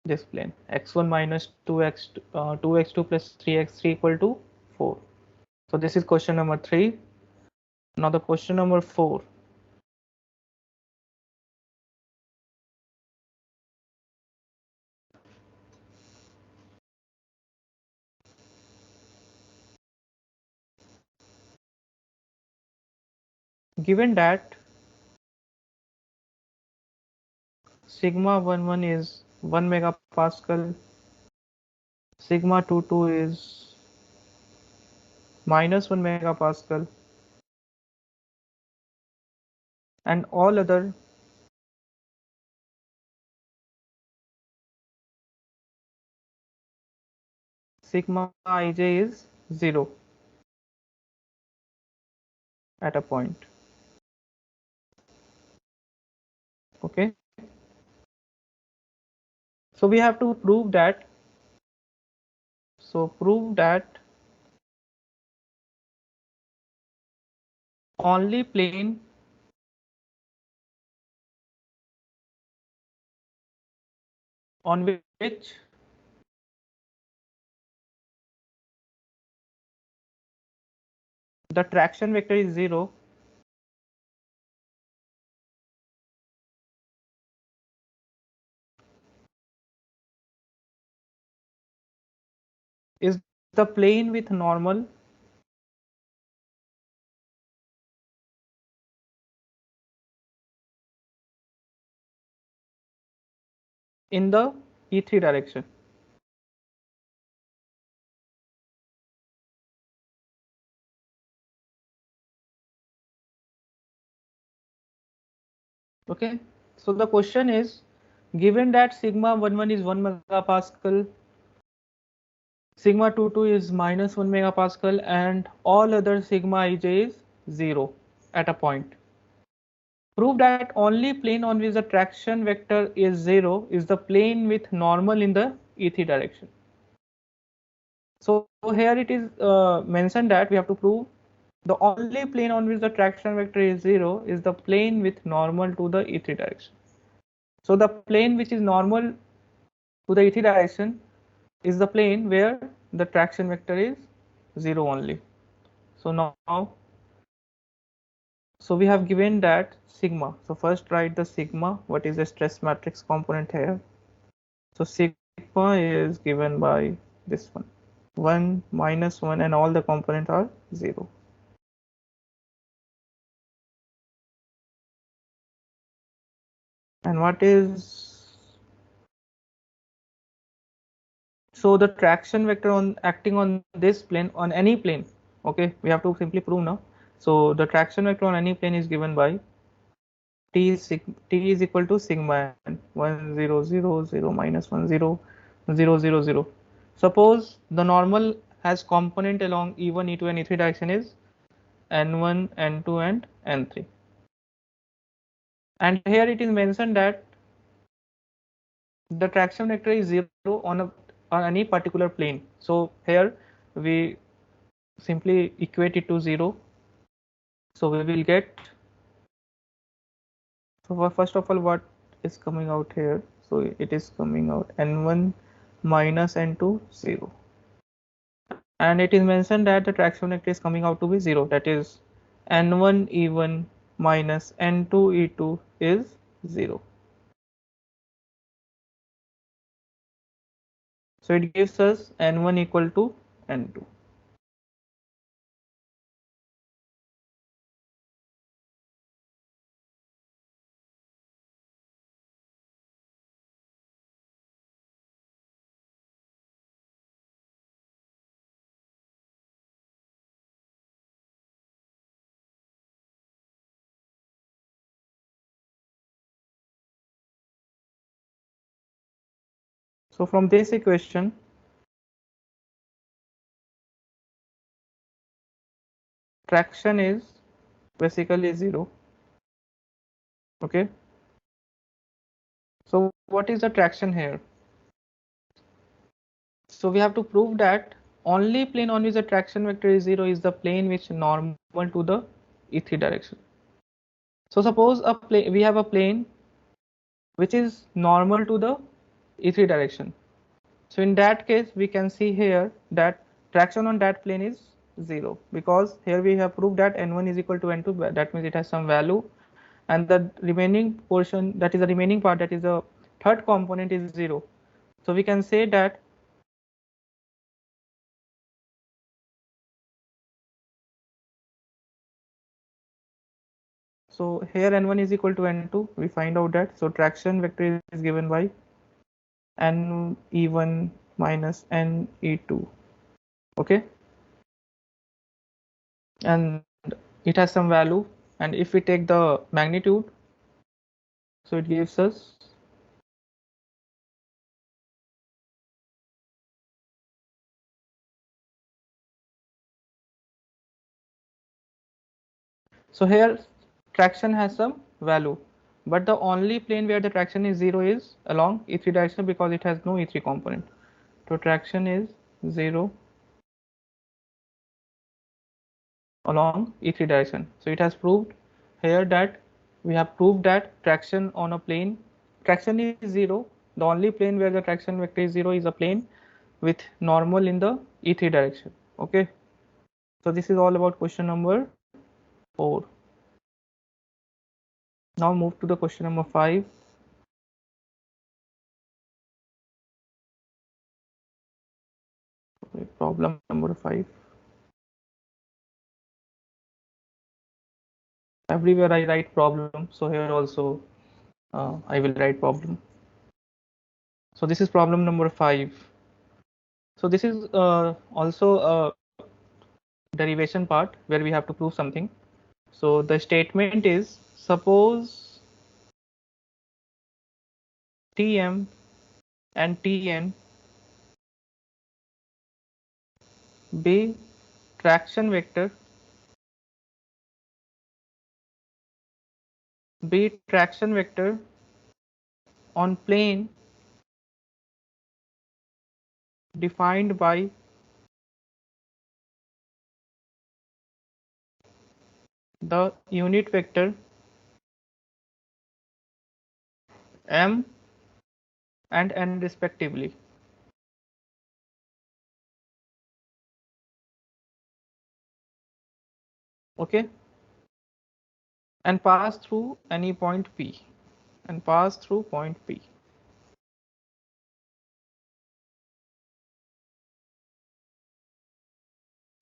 This plane x1 minus 2x2 plus 3x3 equal to 4. So this is question number 3. Now the question number 4. Given that sigma 11 is 1 megapascal, sigma 22 is minus 1 megapascal, and all other sigma ij is 0 at a point. Okay, so we have to prove that, only plane on which the traction vector is 0 is the plane with normal in the E3 direction. Okay, so the question is, given that sigma 11 is 1 megapascal, sigma 22 is minus 1 megapascal, and all other sigma ij is 0 at a point. Prove that only plane on which the traction vector is 0 is the plane with normal in the E3 direction. So here it is mentioned that we have to prove the only plane on which the traction vector is 0 is the plane with normal to the E3 direction. So the plane which is normal to the E3 direction is the plane where the traction vector is 0 only. So now, so we have given that sigma. So first write the sigma. What is the stress matrix component here? So sigma is given by this one, 1 minus 1, and all the components are 0. And what is, so the traction vector on acting on this plane, on any plane, okay, we have to simply prove now. So the traction vector on any plane is given by t is equal to sigma n, 1 0 0 0 minus 1 0 0 0 0. Suppose the normal has component along E1, E2 and E3 direction is n1, n2 and n3. And here it is mentioned that the traction vector is 0 on any particular plane. So here we simply equate it to 0. So we will get, so first of all, what is coming out here? So it is coming out n1 minus n2 0. And it is mentioned that the traction vector is coming out to be 0. That is n1 e1 minus n2 e2 is 0. So it gives us n1 equal to n2. So from this equation, traction is basically 0. Okay. So what is the traction here? So we have to prove that only plane on which the traction vector is 0 is the plane which normal to the E3 direction. So suppose a plane, we have a plane which is normal to the E3 direction. So in that case, we can see here that traction on that plane is 0, because here we have proved that n1 is equal to n2. That means it has some value, and the remaining portion, that is the remaining part, that is the third component, is 0. So we can say that so here n1 is equal to n2. We find out that, so traction vector is given by n e1 minus n e2. Okay, and it has some value, and if we take the magnitude, so it gives us, so here traction has some value, but the only plane where the traction is 0 is along E3 direction, because it has no E3 component. So traction is 0 along E3 direction. So it has proved here that we have proved that traction on a plane, traction is 0. The only plane where the traction vector is 0 is a plane with normal in the E3 direction. Okay. So this is all about question number 4. Now move to the question number 5. Okay, problem number 5. Everywhere I write problem, so here also I will write problem. So this is problem number 5. So this is also a derivation part where we have to prove something. So the statement is, suppose Tm and Tn be traction vector be traction vector on plane defined by the unit vector m and n respectively. Okay, and pass through any point P and pass through point P.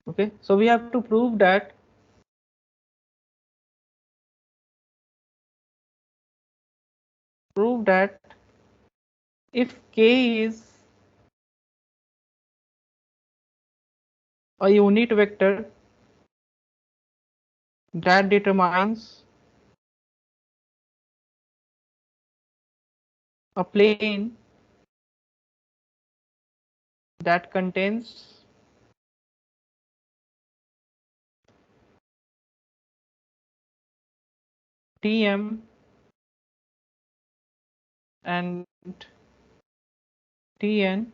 Okay, so we have to prove that if K is a unit vector that determines a plane that contains Tm and Tn,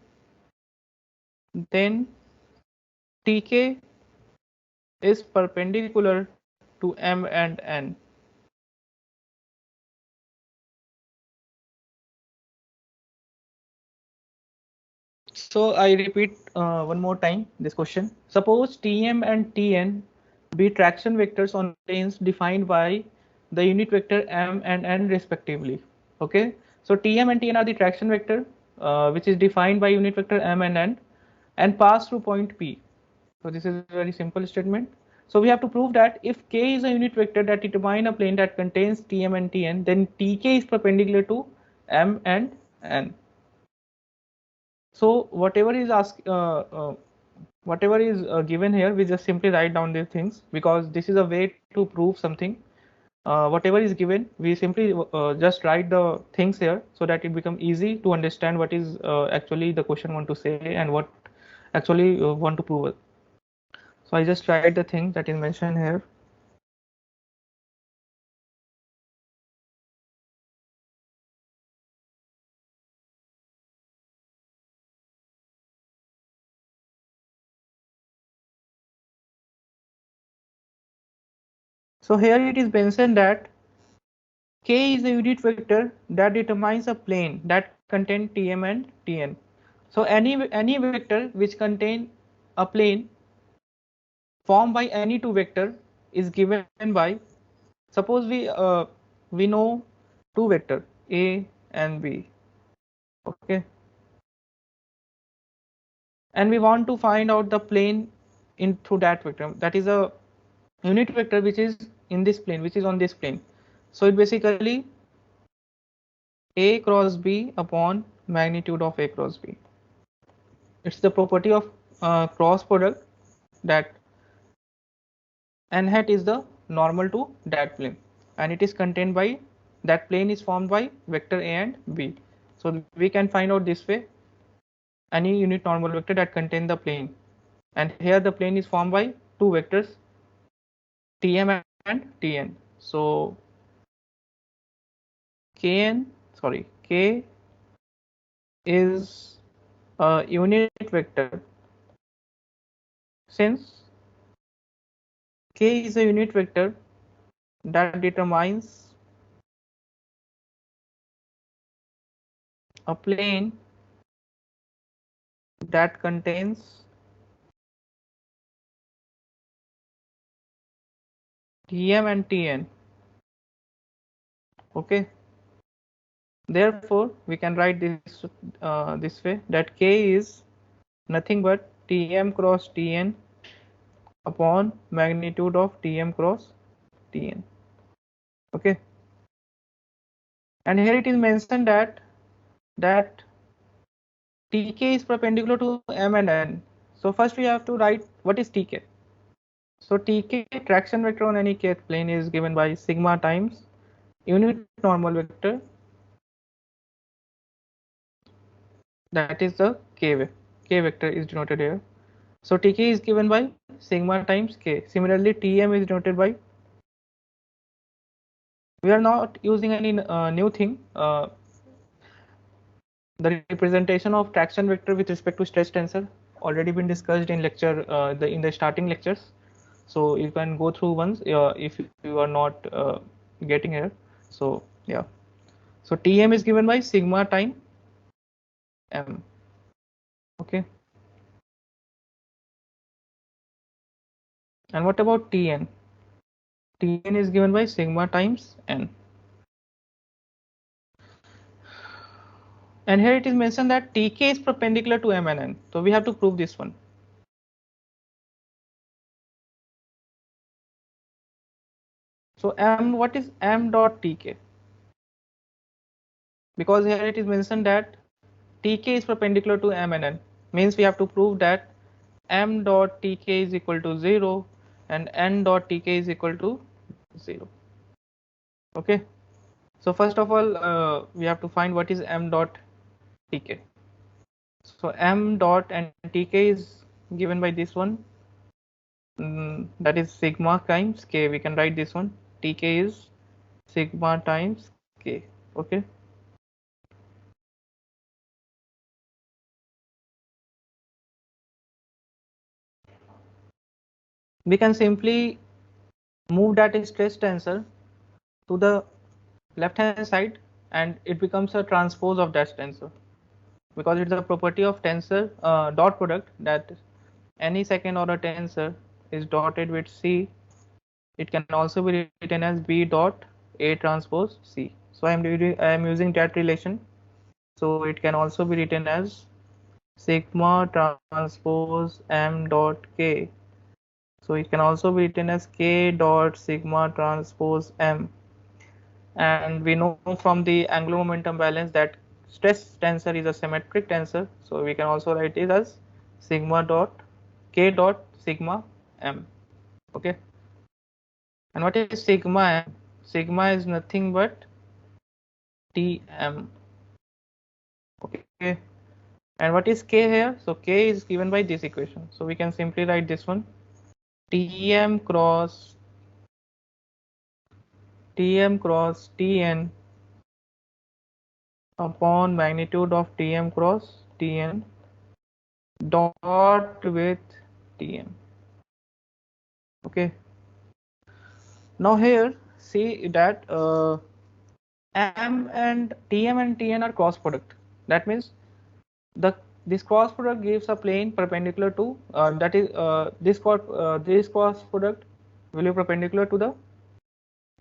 then Tk is perpendicular to m and n. So I repeat one more time this question. Suppose Tm and Tn be traction vectors on planes defined by the unit vector m and n respectively. Okay, so Tm and Tn are the traction vector which is defined by unit vector m and pass through point P. So this is a very simple statement. So we have to prove that if K is a unit vector that determines a plane that contains Tm and Tn, then Tk is perpendicular to m and n. So whatever is given here, we just simply write down these things because this is a way to prove something. Whatever is given, we simply just write the things here so that it becomes easy to understand what is actually the question want to say and what actually want to prove. So I just write the thing that is mentioned here. So here it is mentioned that K is a unit vector that determines a plane that contains Tm and Tn. So any vector which contain a plane formed by any two vector is given by, suppose we know two vector A and B. Okay, and we want to find out the plane in through that vector, that is a unit vector which is in this plane, which is on this plane. So it basically A cross B upon magnitude of A cross B. It's the property of cross product that n hat is the normal to that plane, and it is contained by that plane is formed by vector A and B. So we can find out this way any unit normal vector that contain the plane, and here the plane is formed by two vectors Tm and Tn. So K is a unit vector. Since K is a unit vector that determines a plane that contains Tm and Tn. Okay, therefore we can write this way, that K is nothing but Tm cross Tn upon magnitude of Tm cross Tn. Okay, and here it is mentioned that Tk is perpendicular to m and n. So first we have to write what is Tk. So Tk, traction vector on any kth plane, is given by sigma times unit normal vector, that is the k vector is denoted here. So Tk is given by sigma times k. Similarly, Tm is denoted by We are not using any new thing. The representation of traction vector with respect to stress tensor already been discussed in lecture in the starting lectures. So you can go through once if you are not getting here. So yeah. So Tm is given by sigma time m. Okay. And what about Tn? Tn is given by sigma times n. And here it is mentioned that Tk is perpendicular to m and n. So we have to prove this one. So m, what is m dot Tk? Because here it is mentioned that Tk is perpendicular to m and n. Means we have to prove that m dot Tk is equal to 0 and n dot Tk is equal to 0. Okay. So first of all, we have to find what is m dot Tk. So m dot and Tk is given by this one. That is sigma times k. We can write this one. Tk is sigma times k. Okay. We can simply move that stress tensor to the left hand side and it becomes a transpose of that tensor, because it's a property of tensor dot product that any second order tensor is dotted with C. It can also be written as B dot A transpose C. So I am using that relation. So it can also be written as sigma transpose M dot K. So it can also be written as K dot sigma transpose M. And we know from the angular momentum balance that stress tensor is a symmetric tensor. So we can also write it as sigma dot K dot sigma M. Okay. And what is sigma m? Sigma is nothing but Tm. Okay. And what is k here? So k is given by this equation. So we can simply write this one. Tm cross Tn upon magnitude of Tm cross Tn dot with Tm. Okay. Now here see that m and Tn are cross product. That means this cross product gives a plane perpendicular to that is this cross product will be perpendicular to the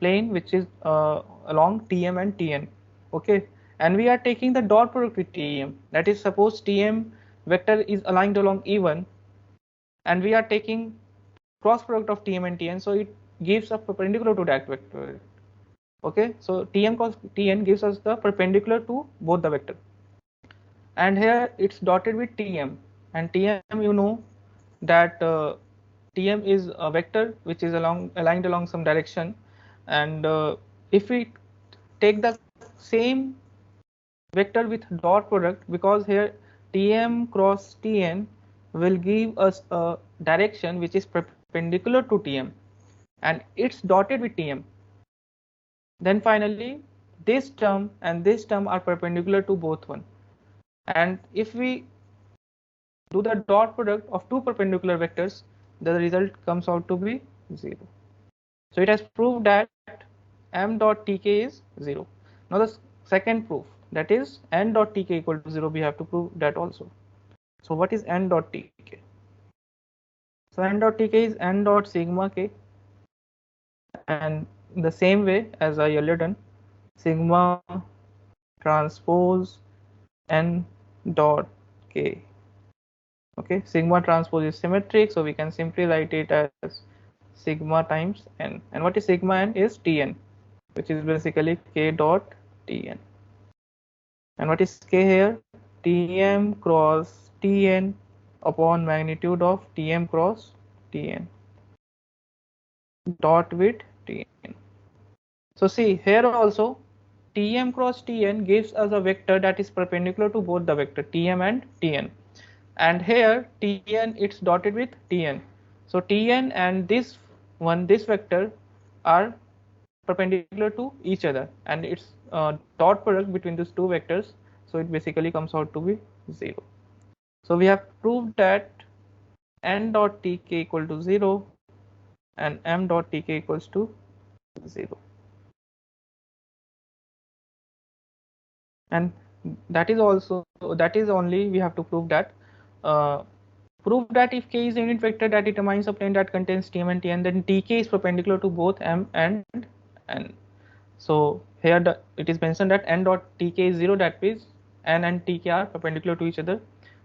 plane which is along Tm and Tn. Okay, and we are taking the dot product with Tm. That is, suppose Tm vector is aligned along E1 and we are taking cross product of Tm and Tn, so it gives a perpendicular to that vector. Okay, so Tm cross Tn gives us the perpendicular to both the vector. And here it's dotted with Tm, and Tm, you know that Tm is a vector which is aligned along some direction, and if we take the same vector with dot product, because here Tm cross Tn will give us a direction which is perpendicular to Tm and it's dotted with Tm, then finally this term and this term are perpendicular to both one. And if we do the dot product of two perpendicular vectors, the result comes out to be 0. So it has proved that m dot tk is 0. Now the second proof, that is n dot tk equal to 0, we have to prove that also. So what is n dot tk? So n dot tk is n dot sigma k, and in the same way as I earlier done, sigma transpose n dot k. Okay, sigma transpose is symmetric, so we can simply write it as sigma times n. And what is sigma n? Is Tn, which is basically k dot Tn. And what is k here? Tm cross Tn upon magnitude of Tm cross Tn dot with Tn. So see here also Tm cross Tn gives us a vector that is perpendicular to both the vector Tm and Tn. And here Tn, it's dotted with Tn. So Tn and this vector are perpendicular to each other, and its dot product between these two vectors, so it basically comes out to be 0. So we have proved that n dot tk equal to 0 and m dot tk equals to 0, and that is only we have to prove that if k is a unit vector that determines a plane that contains tm and tn, then tk is perpendicular to both m and n. So here it is mentioned that n dot tk is 0, that means n and tk are perpendicular to each other.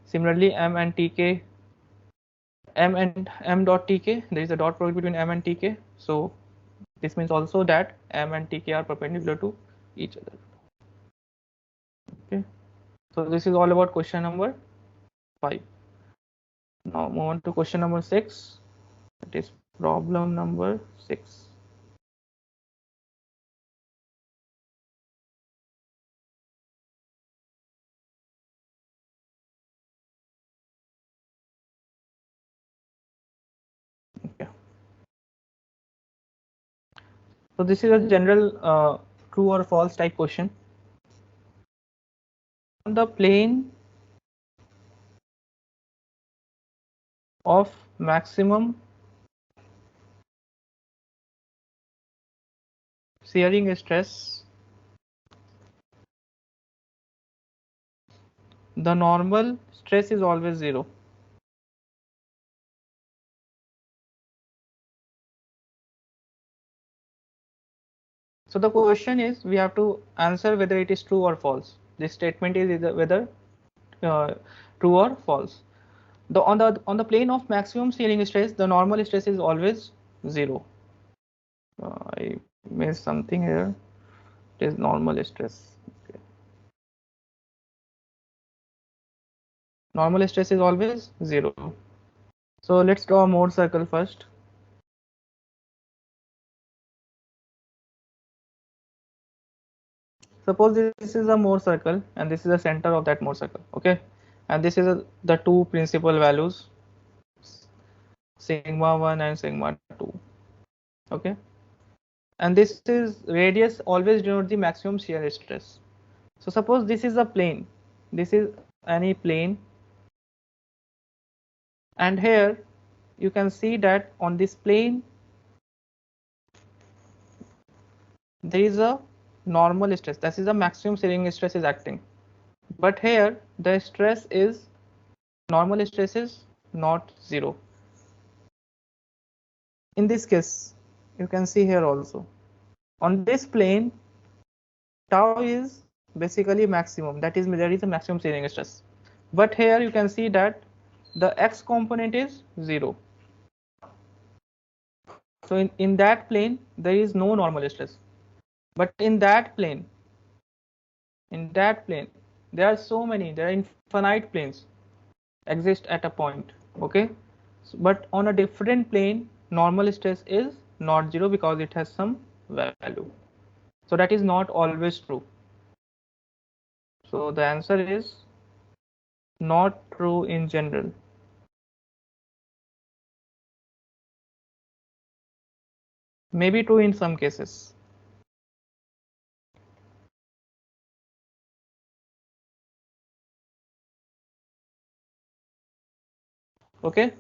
Similarly, m and m dot tk, there is a dot product between m and tk, so this means also that m and tk are perpendicular to each other. Okay, so this is all about question number 5. Now move on to question number 6. It is problem number 6. Okay. So this is a general true or false type question. On the plane of maximum shearing stress, the normal stress is always 0. So the question is, we have to answer whether it is true or false. This statement is either whether true or false. On the plane of maximum shearing stress, the normal stress is always 0. I missed something here. It is normal stress. Okay. Normal stress is always 0. So let's draw a Mohr circle first. Suppose this is a Mohr circle and this is the center of that Mohr circle. Okay, and this is the two principal values, sigma 1 and sigma 2. Okay, and this is radius always denotes the maximum shear stress. So suppose this is a plane, this is any plane, and here you can see that on this plane there is a normal stress, that is the maximum shearing stress is acting, but here the stress is normal stress is not 0. In this case you can see here also on this plane tau is basically maximum, that is there is a maximum shearing stress, but here you can see that the x component is 0. So in that plane there is no normal stress, but in that plane there are infinite planes exist at a point. Okay, but on a different plane normal stress is not 0 because it has some value, so that is not always true. So the answer is not true in general. Maybe true in some cases. Okay,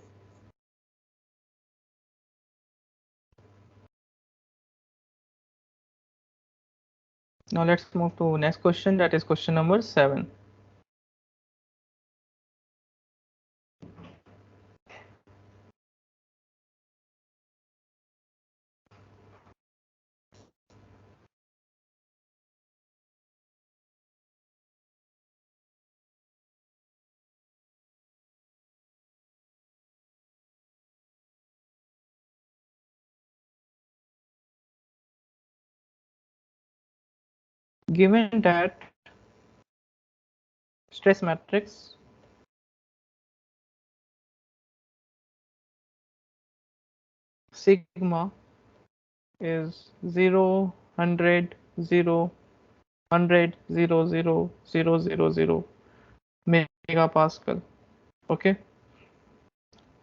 now let's move to next question, that is question number 7. Given that stress matrix sigma is 0, 100, 0, 100, 0, 0, 0, 0, 0 megapascal. Okay,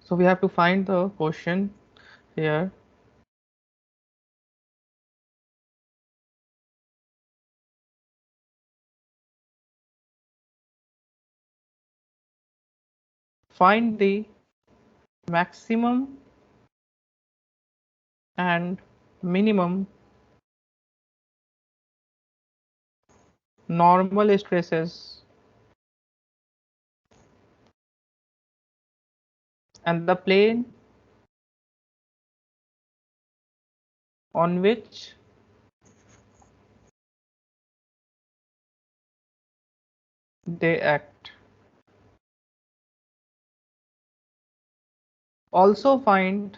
so we have to find the quotient here. find the maximum and minimum normal stresses and the plane on which they act. Also find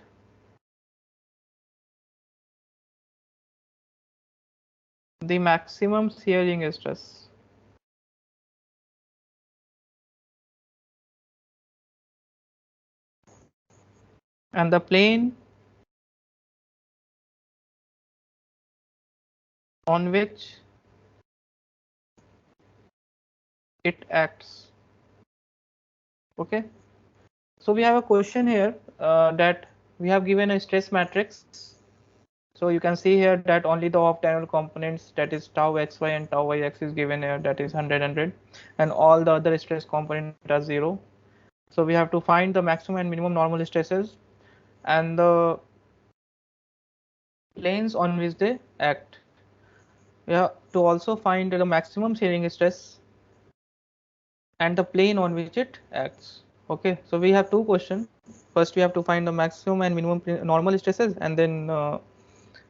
the maximum shearing stress and the plane on which it acts. Okay, so we have a question here that we have given a stress matrix. So you can see here that only the off diagonal components, that is tau xy and tau yx, is given here, that is 100, and all the other stress components are 0. So we have to find the maximum and minimum normal stresses and the planes on which they act. We have to also find the maximum shearing stress and the plane on which it acts. Okay, so we have two questions. First, we have to find the maximum and minimum normal stresses, and then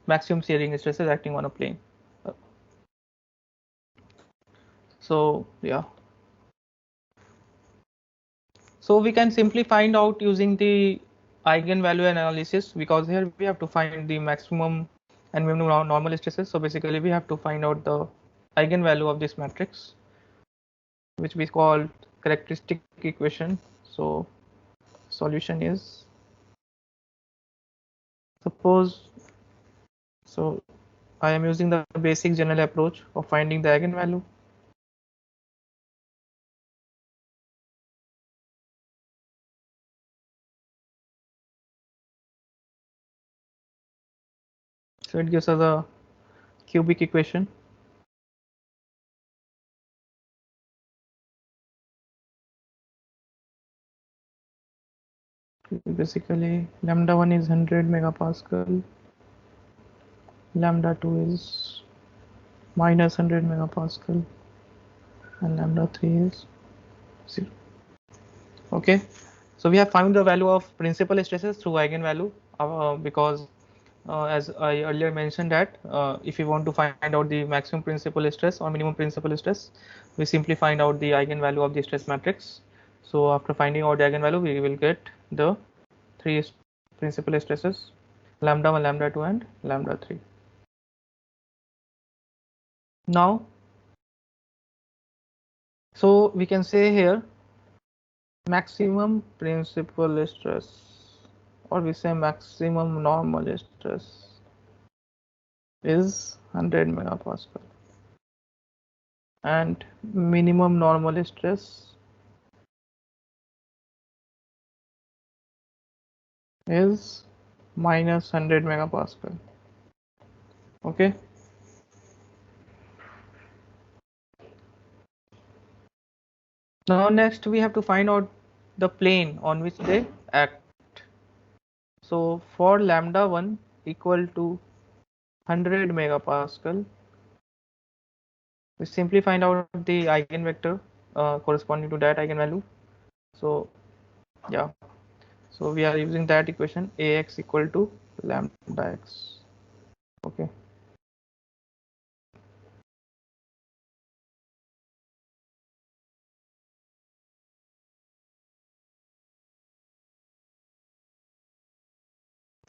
maximum shearing stresses acting on a plane. So yeah, so we can simply find out using the eigenvalue analysis, because here we have to find the maximum and minimum normal stresses. So basically we have to find out the eigenvalue of this matrix, which we call characteristic equation. So solution is, suppose, so I am using the basic general approach of finding the eigenvalue. So it gives us a cubic equation. Basically lambda 1 is 100 megapascal, lambda 2 is minus 100 megapascal, and lambda 3 is 0. Okay, so we have found the value of principal stresses through eigenvalue, because as I earlier mentioned that if we want to find out the maximum principal stress or minimum principal stress, we simply find out the eigenvalue of the stress matrix. So after finding out the eigenvalue, we will get the three principal stresses: lambda 1, lambda 2, and lambda 3. Now, so we can say here maximum principal stress, or we say maximum normal stress, is 100 megapascal, and minimum normal stress is minus 100 megapascal. Okay, now next we have to find out the plane on which they act. So for lambda 1 equal to 100 megapascal, we simply find out the eigenvector corresponding to that eigenvalue. So yeah, so we are using that equation, ax equal to lambda x. Okay,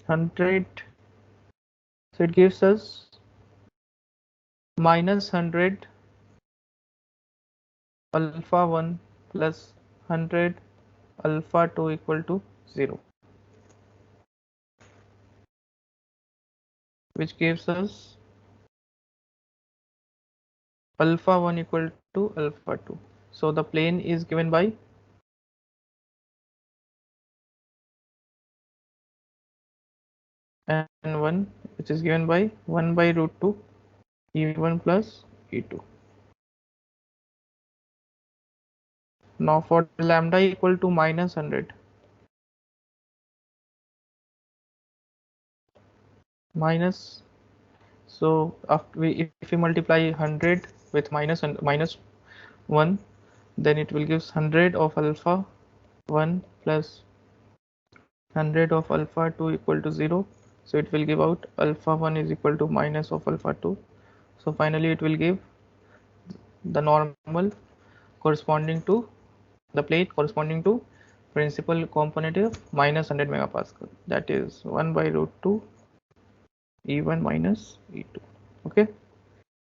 hundred, so it gives us minus 100 alpha 1 plus 100 alpha 2 equal to 0, which gives us alpha 1 equal to alpha 2. So the plane is given by n1, which is given by 1 by root 2 e1 plus e2. Now for lambda equal to minus 100, minus, so after if we multiply 100 with minus 1, then it will give 100 of alpha 1 plus 100 of alpha 2 equal to 0. So it will give out alpha 1 is equal to minus of alpha 2. So finally it will give the normal corresponding to the plate corresponding to principal component of minus 100 megapascal, that is 1 by root 2 E1 minus E2. Okay,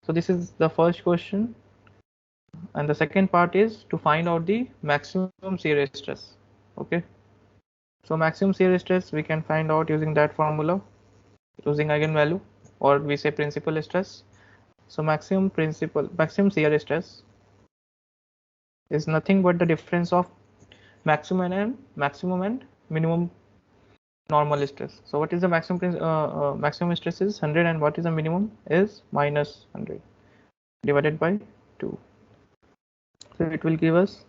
so this is the first question, and the second part is to find out the maximum shear stress. Okay, so maximum shear stress we can find out using that formula, using eigenvalue, or we say principal stress. So maximum shear stress is nothing but the difference of maximum and minimum normal stress. So what is the maximum stress is 100, and what is the minimum is minus 100 divided by 2. So it will give us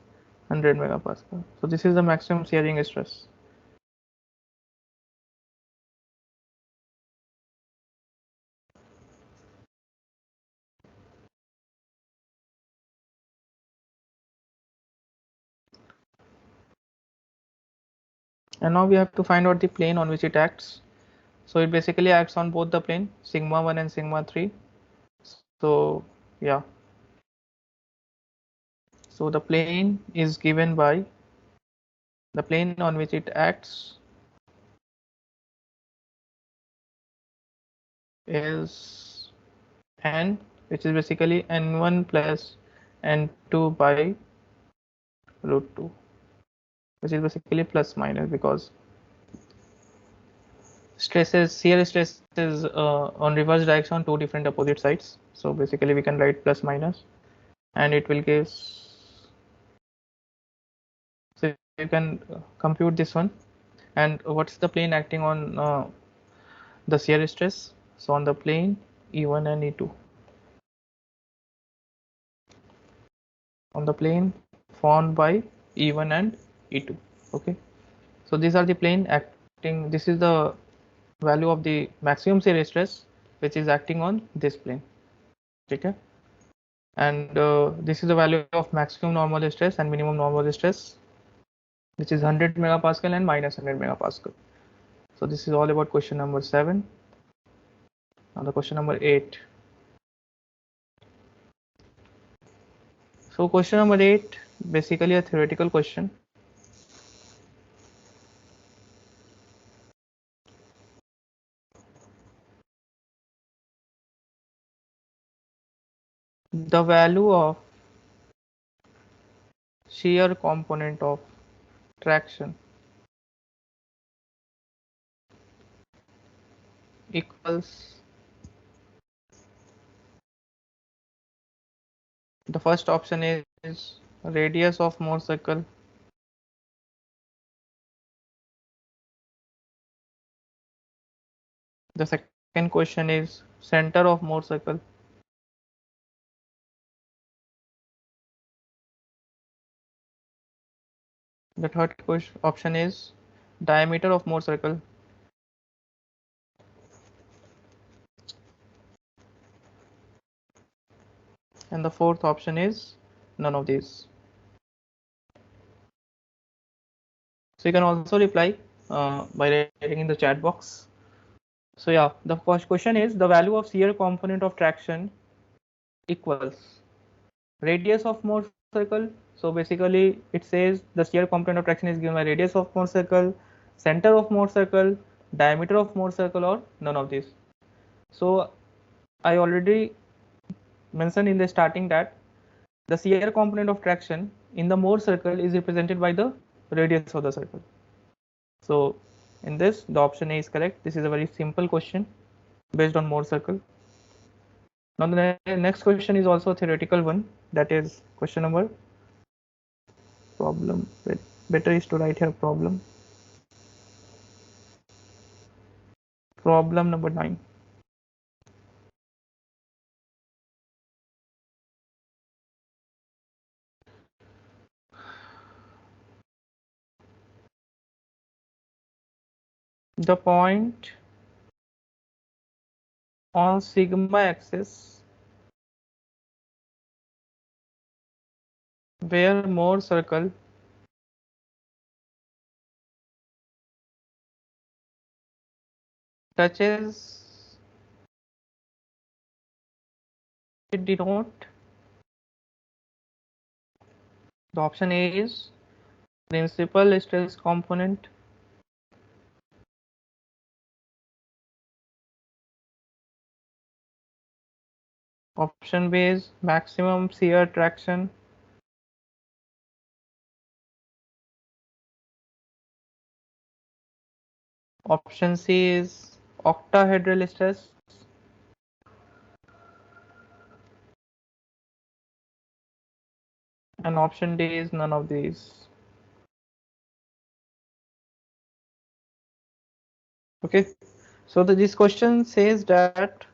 100 megapascal. So this is the maximum shearing stress. And now we have to find out the plane on which it acts. So it basically acts on both the plane, sigma 1 and sigma 3. So yeah, so the plane is given by the plane on which it acts is n, which is basically n1 plus n2 by root 2, which is basically plus minus, because shear stress is on reverse direction on two different opposite sides. So basically we can write plus minus, and it will give, so you can compute this one. And what's the plane acting on the shear stress? So on the plane E1 and E2, on the plane formed by E1 and E2. Okay, so these are the plane acting. This is the value of the maximum shear stress which is acting on this plane. Okay, and this is the value of maximum normal stress and minimum normal stress, which is 100 megapascal and minus 100 megapascal. So this is all about question number 7. Now the question number 8. So question number 8, basically a theoretical question. The value of shear component of traction equals, the first option is radius of Mohr circle, the second question is center of Mohr circle, the third option is diameter of Mohr circle, and the fourth option is none of these. So you can also reply by writing in the chat box. So yeah, the first question is the value of shear component of traction equals radius of Mohr circle. So basically it says the shear component of traction is given by radius of Mohr circle, center of Mohr circle, diameter of Mohr circle, or none of these. So I already mentioned in the starting that the shear component of traction in the Mohr circle is represented by the radius of the circle. So in this, the option A is correct. This is a very simple question based on Mohr circle. Now the next question is also a theoretical one, that is question number, problem, better is to write here problem number 9. the point on sigma axis where more circle touches it denote. The option A is principal stress component. Option B is maximum shear traction. Option C is octahedral stress. And option D is none of these. Okay, so this question says that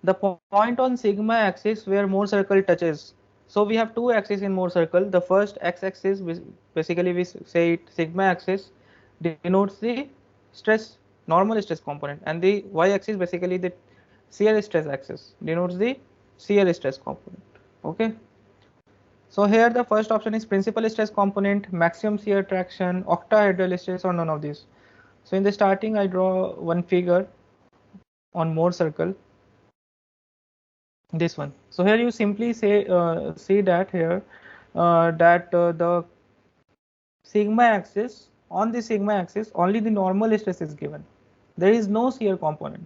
the point on sigma axis where more circle touches. So we have two axes in more circle. The first x-axis, basically we say it sigma axis, denotes the stress, normal stress component, and the y-axis basically the shear stress axis denotes the shear stress component. Okay. So here the first option is principal stress component, maximum shear traction, octahedral stress, or none of these. So in the starting, I draw one figure on more circle. This one. So here you simply say see that here the sigma axis, on the sigma axis only the normal stress is given. There is no shear component.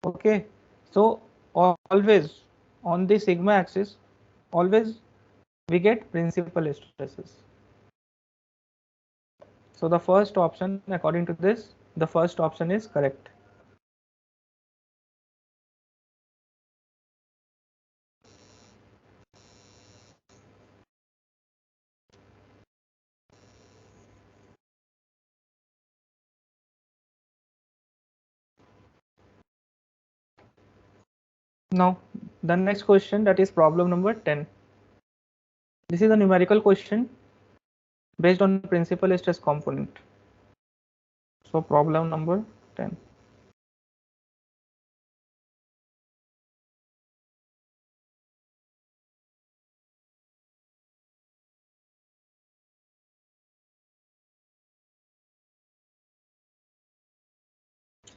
Okay. So always on the sigma axis, always we get principal stresses. So the first option, according to this, the first option is correct. Now the next question, that is problem number 10. This is a numerical question based on principal stress component. So problem number 10.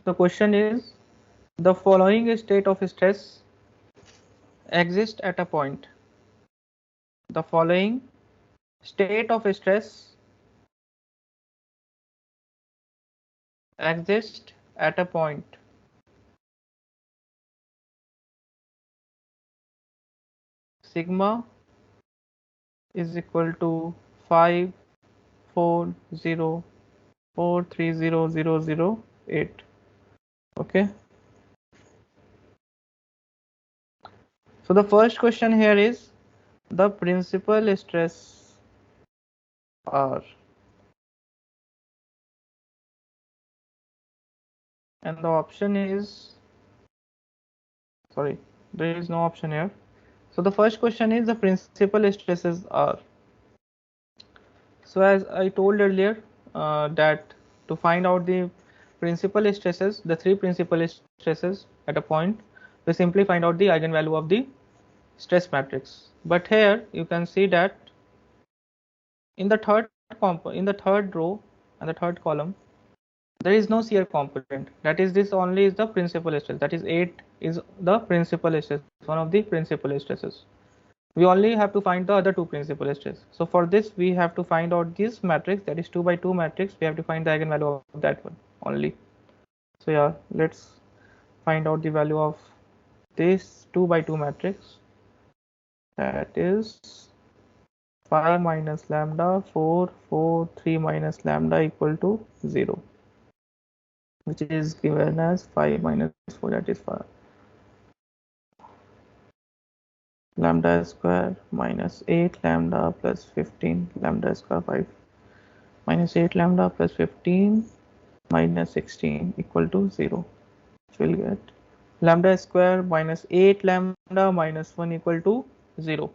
The question is, the following state of stress exists at a point. The following state of stress exists at a point. Sigma is equal to 5, 4, 0, 4, 3, 0, 0, 0, 8. Okay. So the first question here is the principal stress R, and the option is, sorry, there is no option here. So the first question is the principal stresses are. So as I told earlier that to find out the principal stresses, the three principal stresses at a point, we simply find out the eigenvalue of the stress matrix. But here you can see that in the third row and the third column, there is no shear component. That is, this only is the principal stress. That is 8 is the principal stress, one of the principal stresses. We only have to find the other two principal stresses. So for this we have to find out this matrix, that is 2 by 2 matrix. We have to find the eigenvalue of that one only. So yeah, let's find out the value of this 2 by 2 matrix. That is 5 minus lambda, 4, 4, 3 minus lambda equal to 0, which is given as 5 minus 4, that is 5. Lambda square minus 8 lambda plus 15 lambda square 5 minus 8 lambda plus 15 minus 16 equal to 0, which will get lambda square minus 8 lambda minus 1 equal to 0.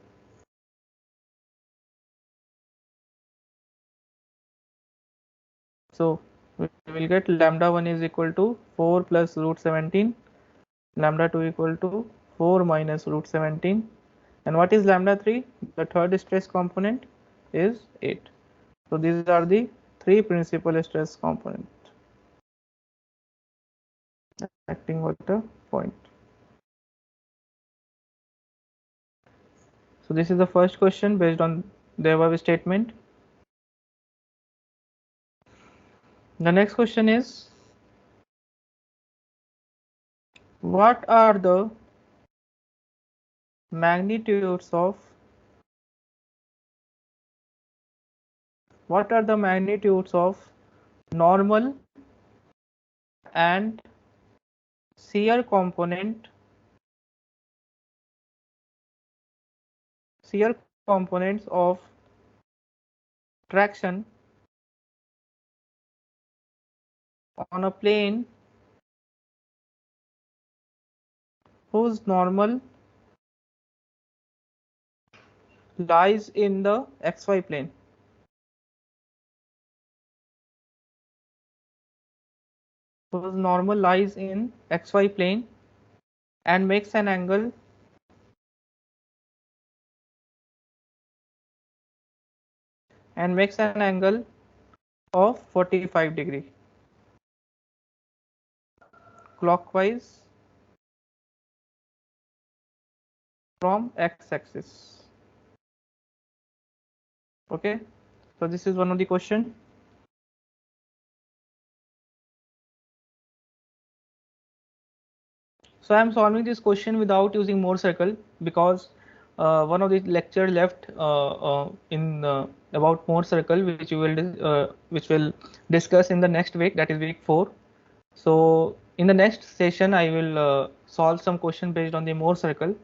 So we will get lambda 1 is equal to 4 plus root 17, lambda 2 equal to 4 minus root 17, and what is lambda 3? The third stress component is 8. So these are the three principal stress components acting at a point. So this is the first question based on the above statement. The next question is, what are the magnitudes of normal and shear components of traction on a plane whose normal lies in the xy plane. Whose normal lies in xy plane and makes an angle of 45 degree clockwise from x-axis. Okay, so this is one of the question. So I am solving this question without using Mohr circle because one of the lecture left in about Mohr circle, which will discuss in the next week, that is week 4. So in the next session I will solve some question based on the Mohr circle.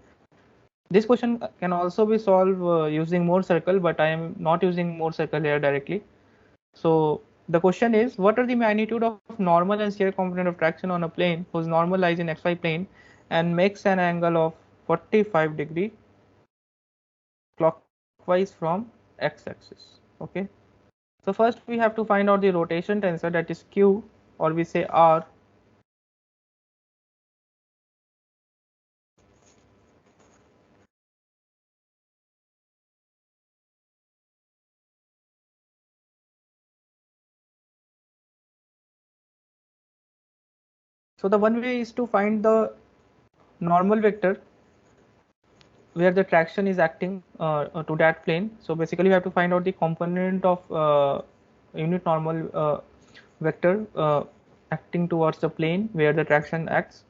This question can also be solved using Mohr circle, but I am not using Mohr circle here directly. So the question is, what are the magnitude of normal and shear component of traction on a plane whose normal lies in xy plane and makes an angle of 45 degree clockwise from x-axis? Okay, so first we have to find out the rotation tensor, that is Q, or we say R. So the one way is to find the normal vector where the traction is acting to that plane. So basically we have to find out the component of unit normal vector acting towards the plane where the traction acts.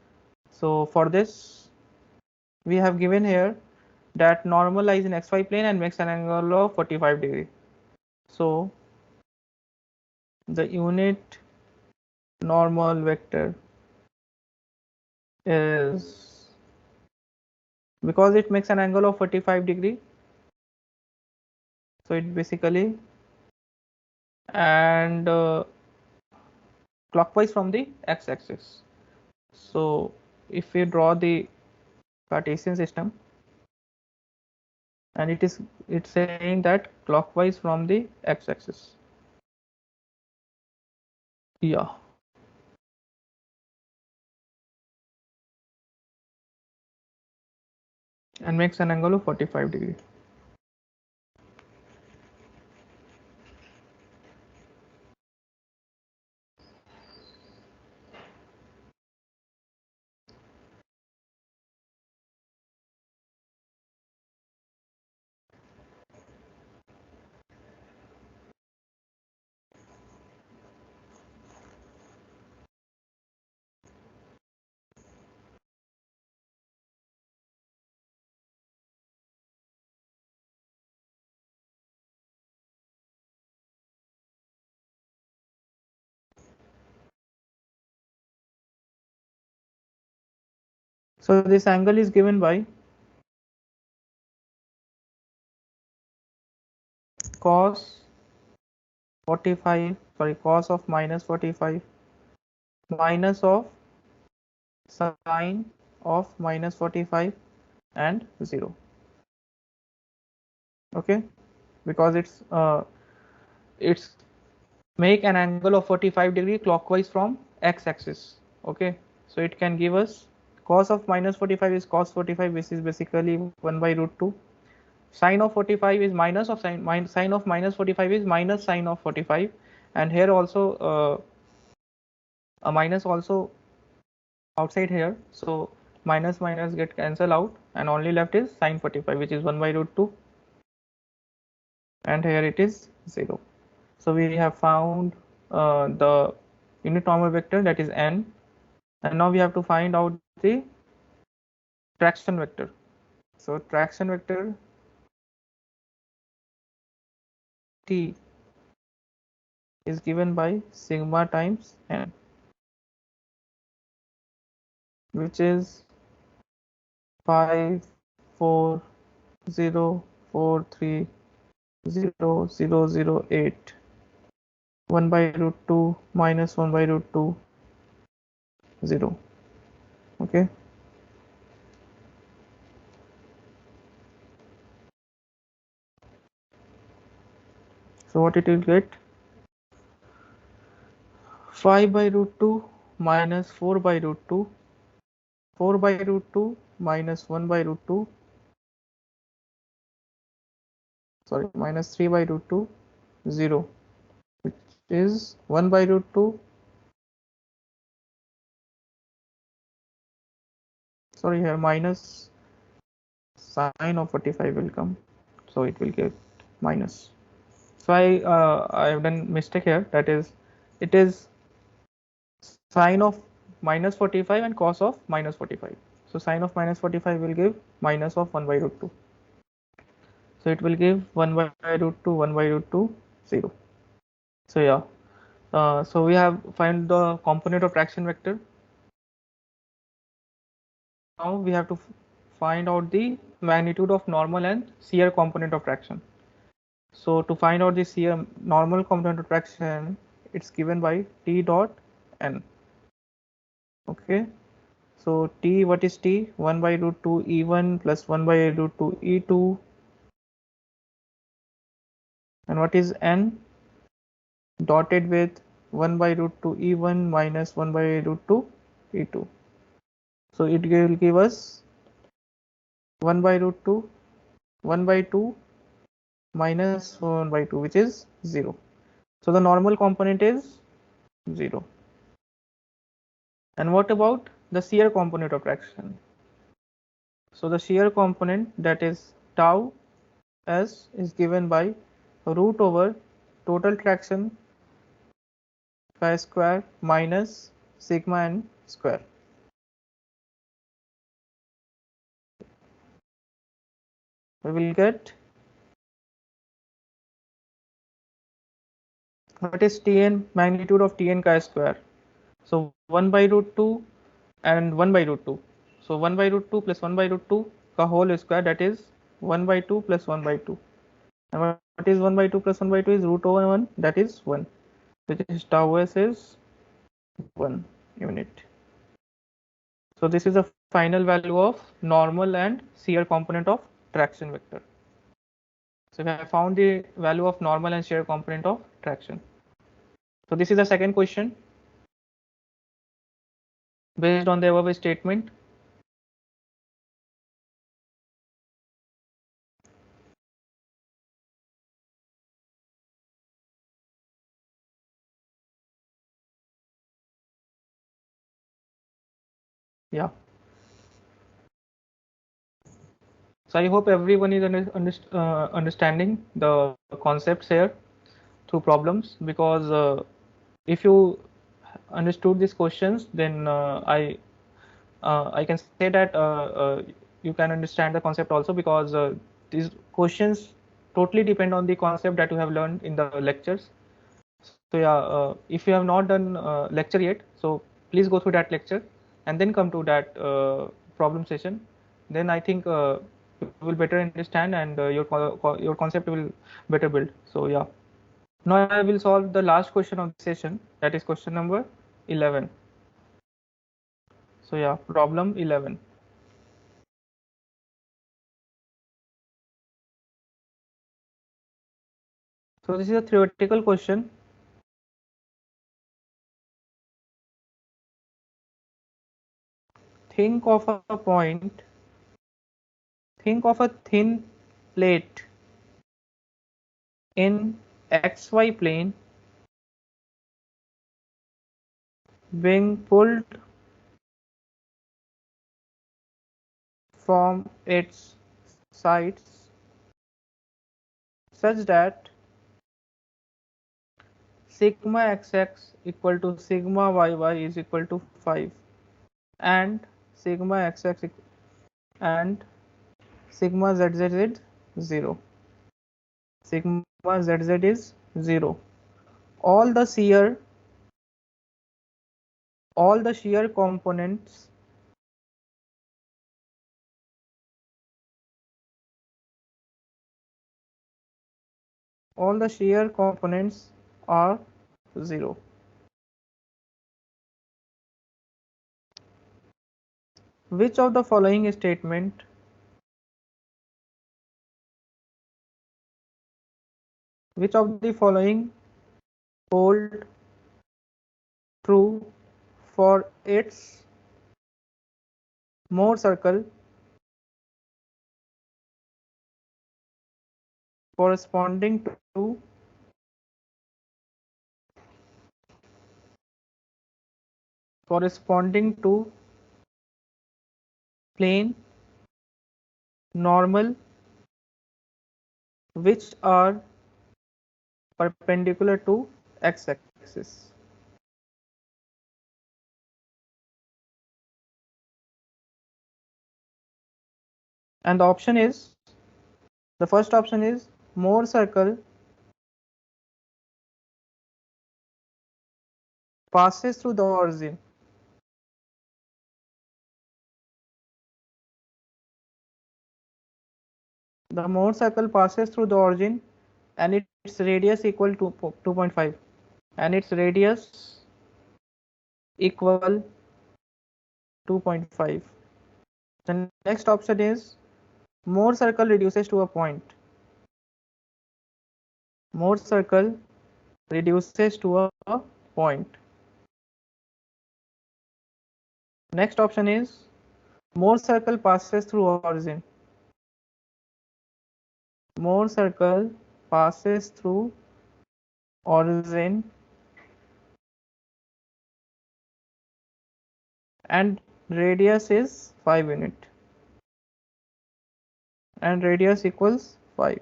So for this we have given here that normal lies in xy plane and makes an angle of 45 degree. So the unit normal vector is, because it makes an angle of 45 degree, so it basically and clockwise from the x-axis. So if we draw the Cartesian system, and it's saying that clockwise from the x-axis. Yeah. And makes an angle of 45 degree. So this angle is given by cos 45, sorry, cos of minus 45 minus of sine of minus 45 and 0. Okay, because it's make an angle of 45 degree clockwise from x-axis. Okay, so it can give us cos of minus 45 is cos 45, which is basically 1 by root 2. Sine of 45 is minus of sine of minus 45 is minus sine of 45, and here also a minus also outside here, so minus minus get cancelled out and only left is sine 45, which is 1 by root 2, and here it is 0. So we have found the unit normal vector, that is n, and now we have to find out the traction vector. So traction vector t is given by sigma times n, which is 5 4 0 4 3 0 0 0 8 1 by root 2 minus 1 by root 2 0. Okay, so what it will get, 5 by root 2 minus 4 by root 2, 4 by root 2 minus 1 by root 2, sorry, minus 3 by root 2 0, which is 1 by root 2, sorry, here minus sine of 45 will come, so it will get minus. So I have done mistake here, that is it is sine of minus 45 and cos of minus 45. So sine of minus 45 will give minus of 1 by root 2. So it will give 1 by root 2, 1 by root 2, 0. So yeah, so we have find the component of traction vector. Now we have to find out the magnitude of normal and shear component of traction. So to find out the shear normal component of traction, it's given by T dot n. Okay, so T, what is T? 1 by root 2 E1 plus 1 by root 2 E2. And what is n? Dotted with 1 by root 2 E1 minus 1 by root 2 E2. So it will give us 1 by root 2, 1 by 2 minus 1 by 2, which is 0. So the normal component is 0. And what about the shear component of traction? So the shear component, that is tau s, is given by root over total traction chi square minus sigma n square. We will get, what is Tn, magnitude of Tn chi square. So 1 by root 2 and 1 by root 2. So 1 by root 2 plus 1 by root 2 ka whole square, that is 1 by 2 plus 1 by 2. And what is 1 by 2 plus 1 by 2 is root over 1, that is 1, which is tau s is 1 unit. So this is the final value of normal and shear component of traction vector. So we have found the value of normal and shear component of traction. So this is the second question. Based on the above statement, yeah. So I hope everyone is understanding the concepts here through problems, because if you understood these questions, then I can say that you can understand the concept also, because these questions totally depend on the concept that you have learned in the lectures. So yeah, if you have not done lecture yet, so please go through that lecture and then come to that problem session. Then I think you will better understand, and your concept will better build. So yeah, now I will solve the last question of the session, that is question number 11. So yeah, problem 11. So this is a theoretical question. think of a point, think of a thin plate in xy plane being pulled from its sides such that sigma xx equal to sigma yy is equal to 5 and sigma xx and sigma zz is 0. Sigma zz is 0. All the shear components are 0. Which of the following statement hold true for its Mohr circle corresponding to plane normal which are perpendicular to x-axis? And the first option is Mohr circle passes through the origin. The Mohr circle passes through the origin and its radius equal to 2.5 and its radius equal 2.5. The next option is Mohr circle reduces to a point. Mohr circle reduces to a point. Next option is Mohr circle passes through origin. Mohr circle passes through origin and radius is 5 unit and radius equals 5.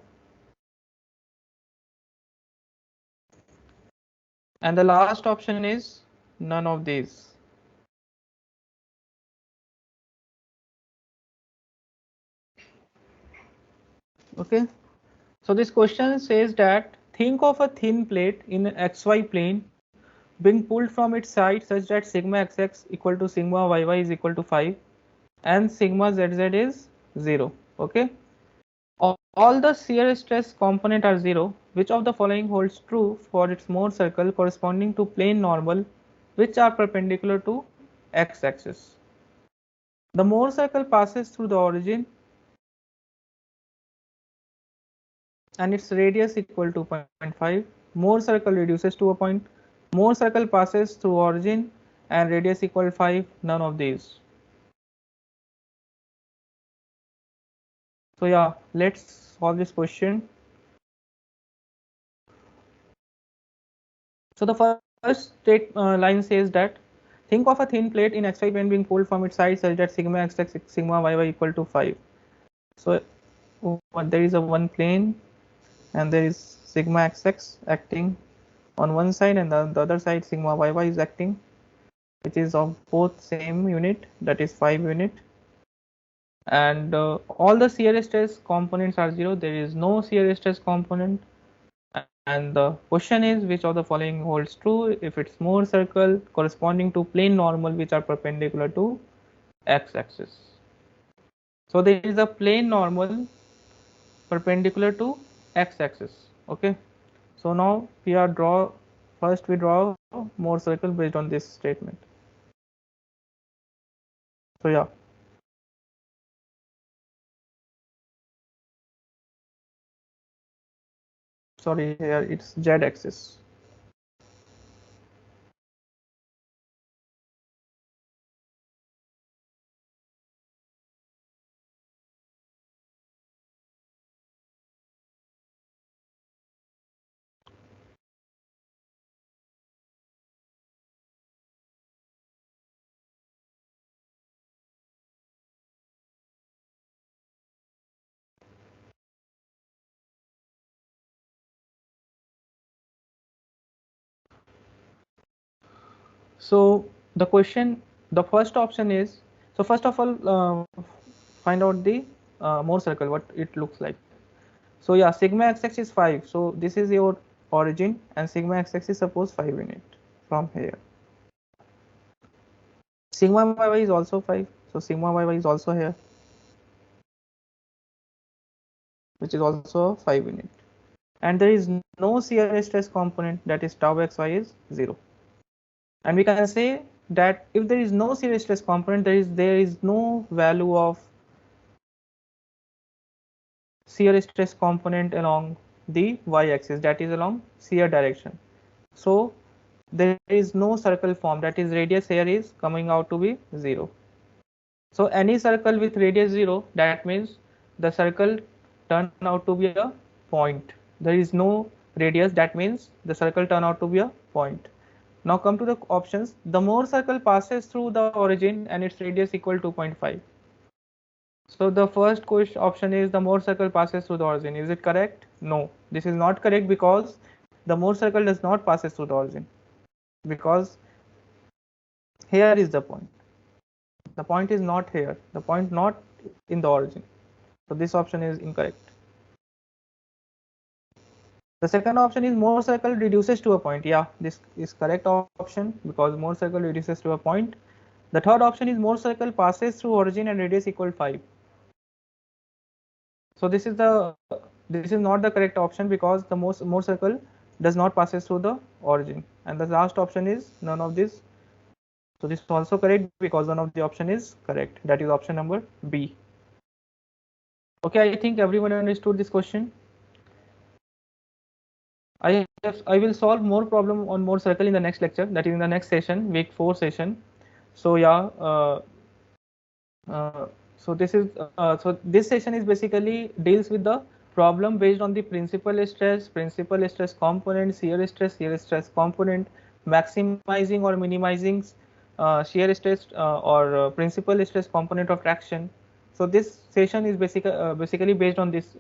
And the last option is none of these. Okay, so this question says that think of a thin plate in an xy plane being pulled from its side such that sigma xx equal to sigma yy is equal to 5 and sigma zz is 0. Okay, all the shear stress component are 0. Which of the following holds true for its Mohr circle corresponding to plane normal which are perpendicular to x-axis? The Mohr circle passes through the origin and its radius equal to 0.5. Mohr circle reduces to a point. Mohr circle passes through origin and radius equal 5. None of these. So yeah, let's solve this question. So the first line says that think of a thin plate in xy plane being pulled from its side such that sigma xx sigma yy equal to 5. So there is a one plane and there is sigma xx acting on one side and on the other side sigma yy is acting, which is of both same unit, that is 5 unit. And all the shear stress components are 0. There is no shear stress component. And the question is which of the following holds true if it's Mohr circle corresponding to plane normal which are perpendicular to x-axis. So there is a plane normal perpendicular to x-axis. Okay, so now we draw Mohr circle based on this statement. So yeah, sorry, here it's z-axis. So the question, the first option is, so first of all, find out the Mohr circle, what it looks like. So yeah, sigma x-axis is 5. So this is your origin, and sigma x-axis is suppose 5 unit from here. Sigma yy is also 5. So sigma yy is also here, which is also 5 unit. And there is no shear stress component, that is tau xy is 0. And we can say that if there is no shear stress component, there is no value of shear stress component along the y-axis, that is along shear direction. So there is no circle form, that is radius here is coming out to be 0. So any circle with radius 0, that means the circle turn out to be a point. There is no radius, that means the circle turn out to be a point. Now come to the options. The Mohr circle passes through the origin and its radius equal 2.5. So the first question option is the Mohr circle passes through the origin. Is it correct? No, this is not correct, because the Mohr circle does not passes through the origin, because here is the point. The point is not here. The point not in the origin. So this option is incorrect. The second option is Mohr circle reduces to a point. Yeah, this is correct option, because Mohr circle reduces to a point. The third option is Mohr circle passes through origin and radius equal 5. So this is not the correct option, because the Mohr circle does not passes through the origin. And the last option is none of this. So this is also correct, because one of the option is correct. That is option number B. Okay, I think everyone understood this question. I will solve more problem on Mohr circle in the next lecture, that is in the next session, week 4 session. So yeah, so this session is basically deals with the problem based on the principal stress component, shear stress component, maximizing or minimizing shear stress or principal stress component of traction. So this session is basically based on this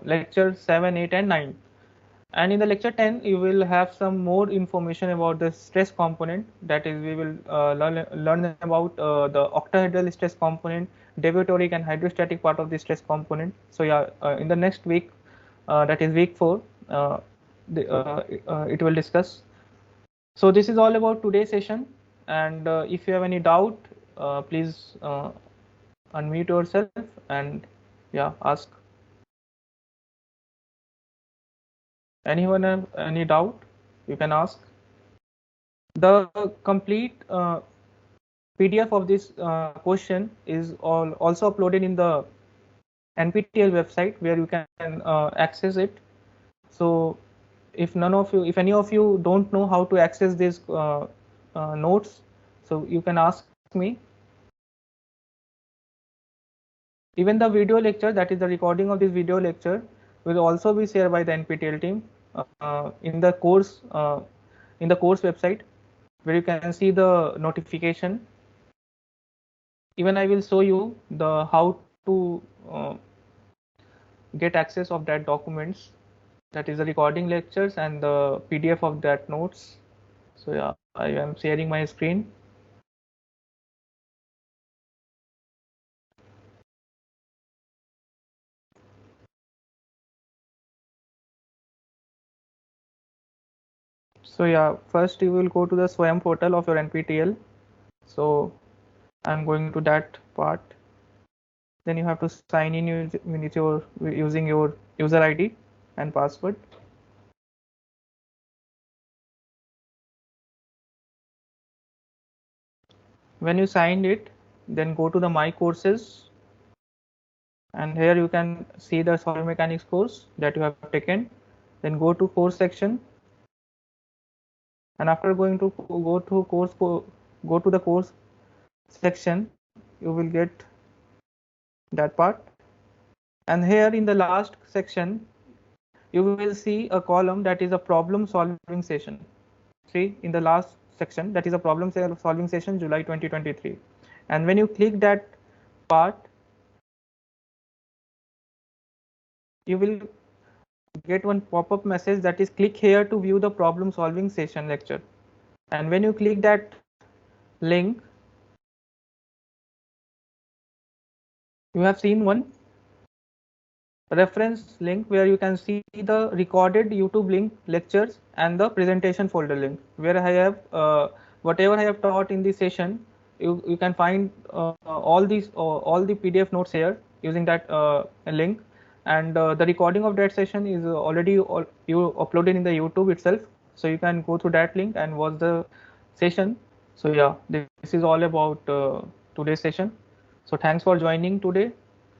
lecture 7, 8, and 9. And in the lecture 10, you will have some more information about the stress component. That is, we will learn about the octahedral stress component, deviatoric and hydrostatic part of the stress component. So yeah, in the next week, that is week 4, it will discuss. So this is all about today's session. And if you have any doubt, please unmute yourself and yeah, ask. Anyone have any doubt? You can ask. The complete PDF of this question is also uploaded in the NPTEL website, where you can access it. So if any of you don't know how to access these notes, so you can ask me. Even the video lecture, that is the recording of this video lecture, will also be shared by the NPTEL team in the course website, where you can see the notification. Even I will show you the how to get access of that documents, that is the recording lectures and the PDF of that notes. So yeah, I am sharing my screen. So yeah, first you will go to the Swayam portal of your NPTEL. So I'm going to that part. Then you have to sign in using your user ID and password. When you signed it, then go to the My Courses, and here you can see the solid mechanics course that you have taken. Then go to course section, and after going to go to the course section, you will get that part. And here in the last section, you will see a column that is a problem solving session. See, in the last section, that is a problem solving session, July 2023. And when you click that part, you will get one pop-up message that is click here to view the problem solving session lecture. And when you click that link, you have seen one reference link where you can see the recorded YouTube link lectures and the presentation folder link, where I have whatever I have taught in this session. You can find all the PDF notes here using that link, and the recording of that session is already you uploaded in the YouTube itself, so you can go through that link and watch the session. So yeah, this is all about today's session. So thanks for joining today.